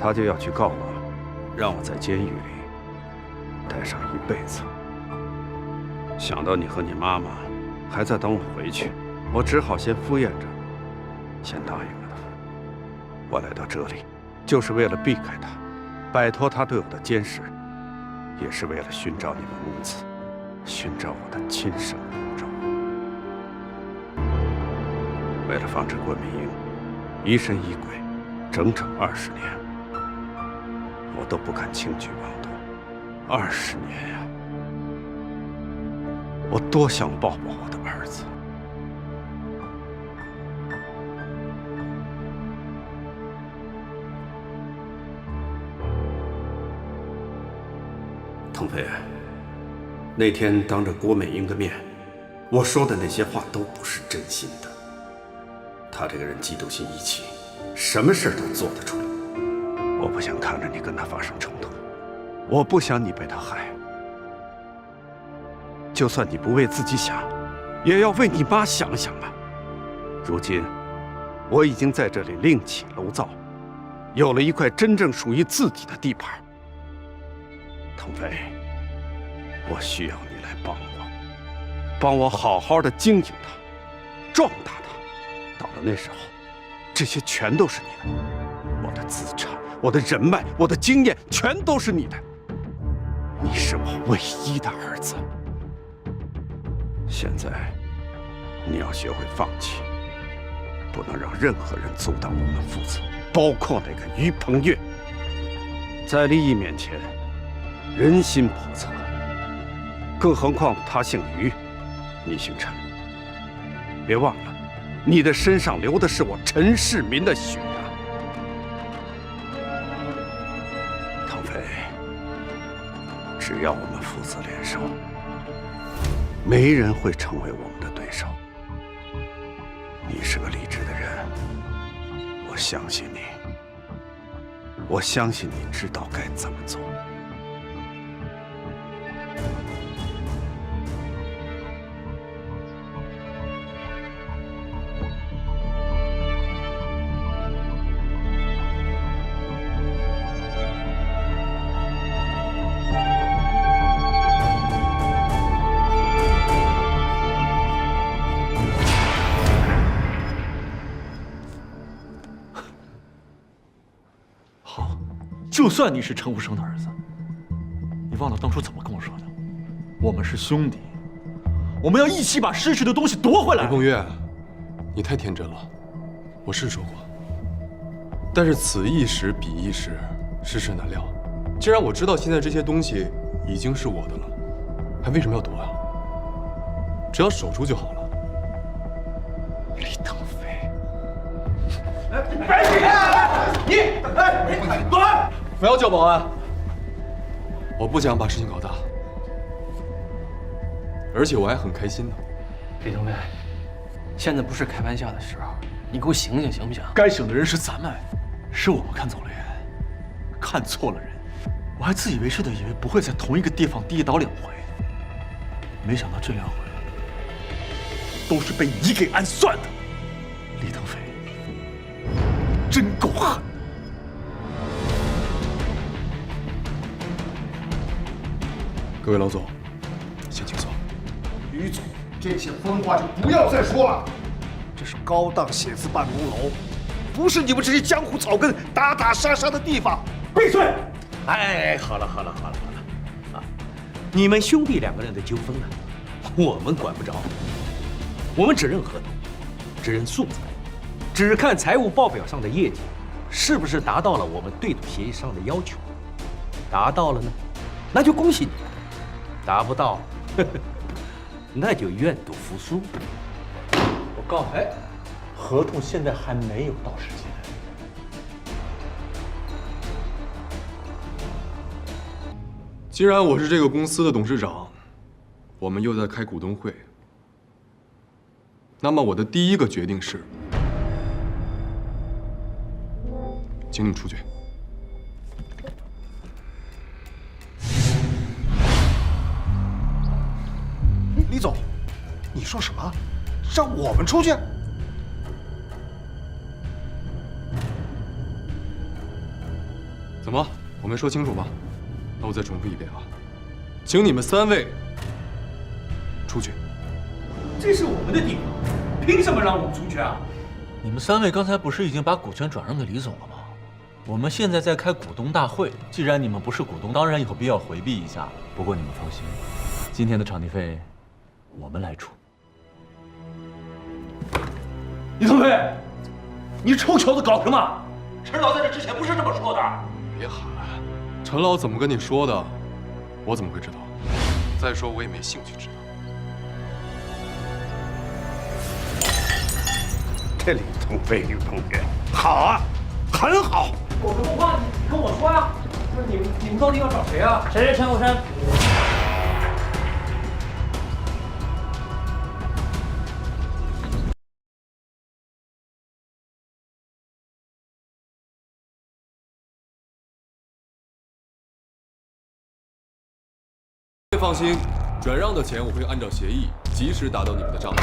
他就要去告我，让我在监狱里待上一辈子。想到你和你妈妈还在等我回去，我只好先敷衍着，先答应了他。我来到这里，就是为了避开他，摆脱他对我的监视，也是为了寻找你们母子，寻找我的亲生骨肉。为了防止郭美英疑神疑鬼，整整20年，我都不敢轻举妄动。20年呀，我多想抱抱我的儿子。腾飞，那天当着郭美英的面，我说的那些话都不是真心的。他这个人嫉妒心一起，什么事都做得出来。我不想看着你跟他发生冲突，我不想你被他害。就算你不为自己想，也要为你妈想想吧。如今，我已经在这里另起楼灶，有了一块真正属于自己的地盘。腾飞，我需要你来帮我好好的经营它，壮大它。到了那时候，这些全都是你的，我的资产、我的人脉、我的经验，全都是你的。你是我唯一的儿子。现在，你要学会放弃，不能让任何人阻挡我们父子，包括那个于鹏岳。在利益面前，人心叵测，更何况他姓于，你姓陈。别忘了，你的身上流的是我陈世民的血啊！腾飞，只要我们父子联手，没人会成为我们的对手。你是个理智的人，我相信你，我相信你知道该怎么做。就算你是陈无生的儿子，你忘了当初怎么跟我说的？我们是兄弟，我们要一起把失去的东西夺回来。李凤月，你太天真了。我是说过，但是此一时彼一时，世事难料。既然我知道现在这些东西已经是我的了，还为什么要夺啊？只要守住就好了。李腾飞，你滚！不要叫保安！我不想把事情搞大，而且我还很开心呢。李腾飞，现在不是开玩笑的时候，你给我醒醒行不行？该醒的人是咱们，是我们看走了眼，看错了人。我还自以为是的以为不会在同一个地方第一倒2回，没想到这2回都是被你给暗算的。李腾飞，真够狠！各位老总，先请坐。于总，这些疯话就不要再说了。这是高档写字办公楼，不是你们这些江湖草根打打杀杀的地方。闭嘴！哎，好了，啊，你们兄弟2个人的纠纷呢，我们管不着，我们只认合同，只认数字，只看财务报表上的业绩是不是达到了我们对赌协议上的要求。达到了呢，那就恭喜你；达不到，那就愿赌服输。我告诉你，合同现在还没有到时间。既然我是这个公司的董事长，我们又在开股东会，那么我的第一个决定是，请你出去。李总，你说什么？让我们出去？怎么？我没说清楚吗？那我再重复一遍啊，请你们3位出去。这是我们的地方，凭什么让我们出去啊？你们3位刚才不是已经把股权转让给李总了吗？我们现在在开股东大会，既然你们不是股东，当然有必要回避一下。不过你们放心，今天的场地费我们来出。李腾飞，你臭小子搞什么？陈老在这之前不是这么说的。别喊，陈老怎么跟你说的，我怎么会知道？再说我也没兴趣知道。这李腾飞，李同学，好啊，很好。有什么话你跟我说呀？不是你们到底要找谁啊？谁是陈武生？放心，转让的钱我会按照协议及时打到你们的账户。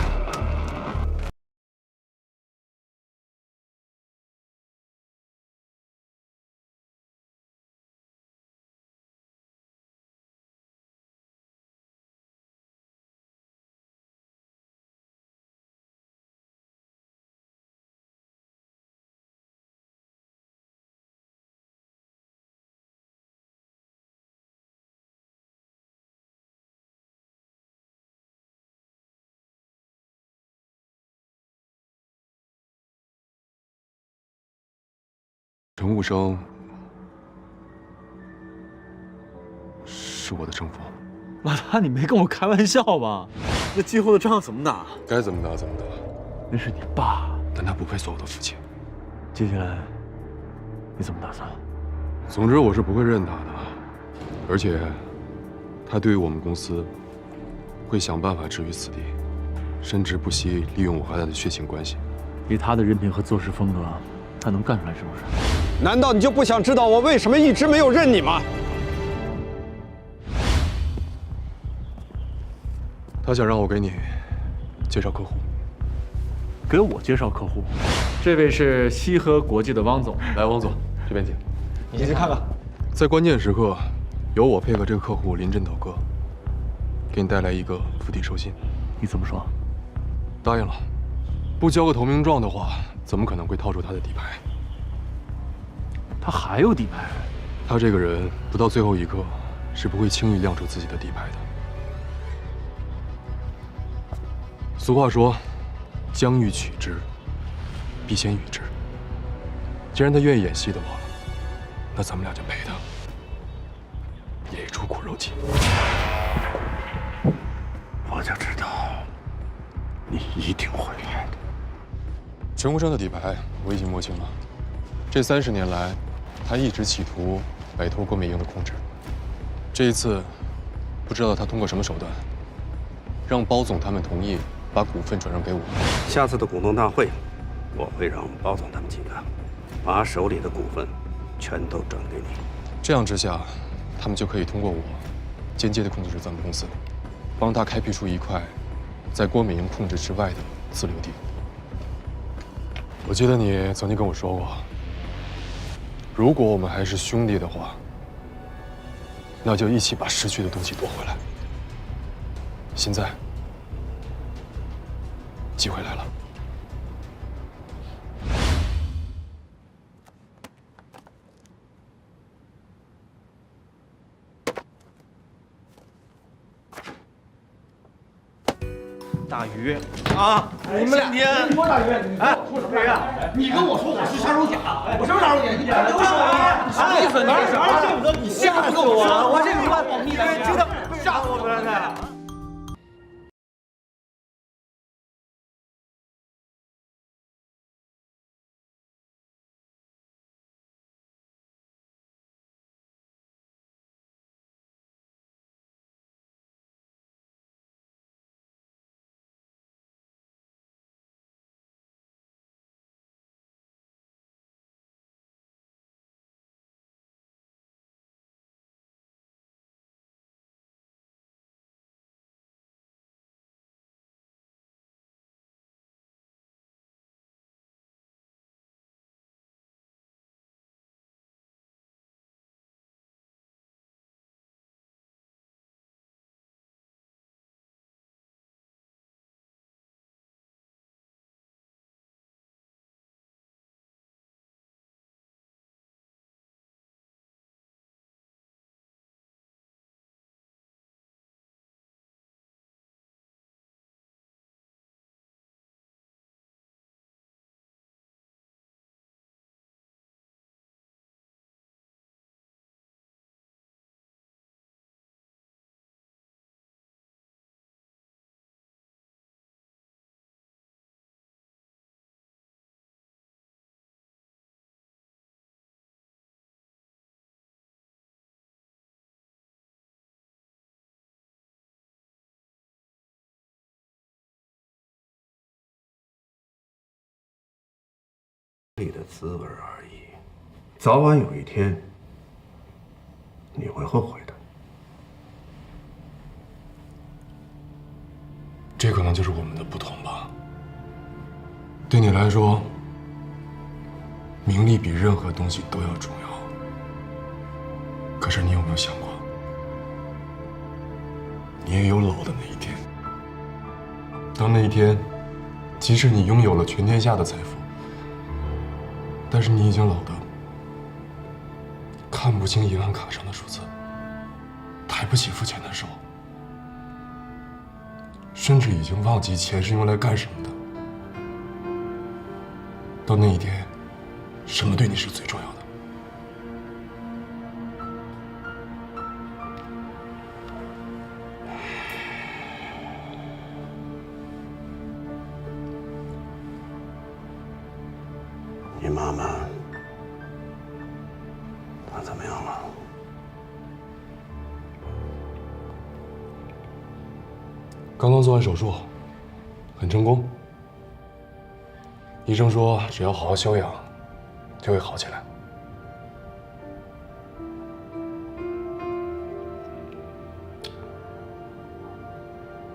陈武生是我的生父。老大，你没跟我开玩笑吧？那今后的账怎么打？该怎么打怎么打。那是你爸，但他不配做我的父亲。接下来你怎么打算？总之我是不会认他的，而且他对于我们公司会想办法置于死地，甚至不惜利用我和他的血亲关系。以他的人品和做事风格，他能干出来这种事？难道你就不想知道我为什么一直没有认你吗？他想让我给你介绍客户。给我介绍客户？这位是西河国际的汪总。来，汪总，这边请。你先去看看。在关键时刻，由我配合这个客户临阵倒戈，给你带来一个釜底抽薪。你怎么说？答应了，不交个投名状的话，怎么可能会套出他的底牌？他还有底牌？他这个人不到最后一刻是不会轻易亮出自己的底牌的。俗话说，将欲取之，必先予之。既然他愿意演戏的话，那咱们俩就陪他演一出苦肉计。我就知道你一定会来的。陈无生的底牌我已经摸清了，这30年来，他一直企图摆脱郭美英的控制。这一次，不知道他通过什么手段，让包总他们同意把股份转让给我。下次的股东大会，我会让包总他们几个把手里的股份全都转给你。这样之下，他们就可以通过我，间接的控制咱们公司，帮他开辟出一块在郭美英控制之外的自留地。我记得你曾经跟我说过，如果我们还是兄弟的话，那就一起把失去的东西夺回来。现在，机会来了。大鱼啊！你们俩，你说大鱼，你跟我说什么呀？你跟我说我是杀手锏，我什么杀手锏？你留手啊！什么意思？你吓死我了！我这里边保密的，知道吓死我了呢。里的滋味而已，早晚有一天你会后悔的。这可能就是我们的不同吧。对你来说，名利比任何东西都要重要。可是你有没有想过，你也有老的那一天。当那一天，即使你拥有了全天下的财富，但是你已经老得看不清银行卡上的数字，抬不起付钱的手，甚至已经忘记钱是用来干什么的。到那一天，什么对你是最重要的？你妈妈她怎么样了？刚刚做完手术，很成功。医生说，只要好好休养，就会好起来。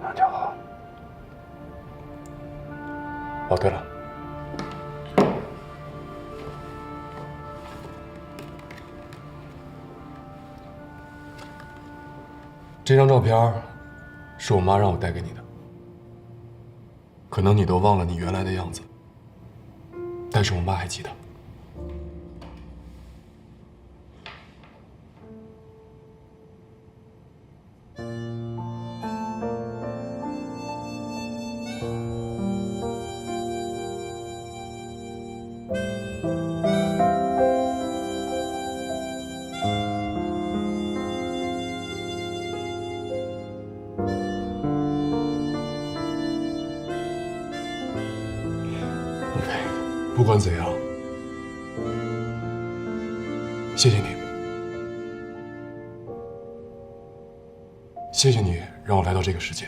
那就好。哦，对了，这张照片是我妈让我带给你的。可能你都忘了你原来的样子，但是我妈还记得。不管怎样，谢谢你，谢谢你让我来到这个世界。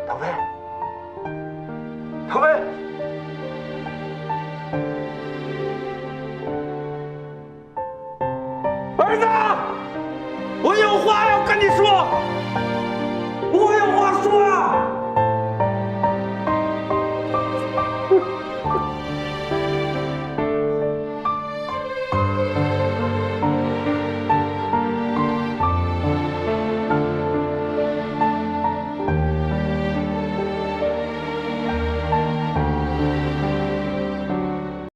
小飞，儿子，我有话要跟你说。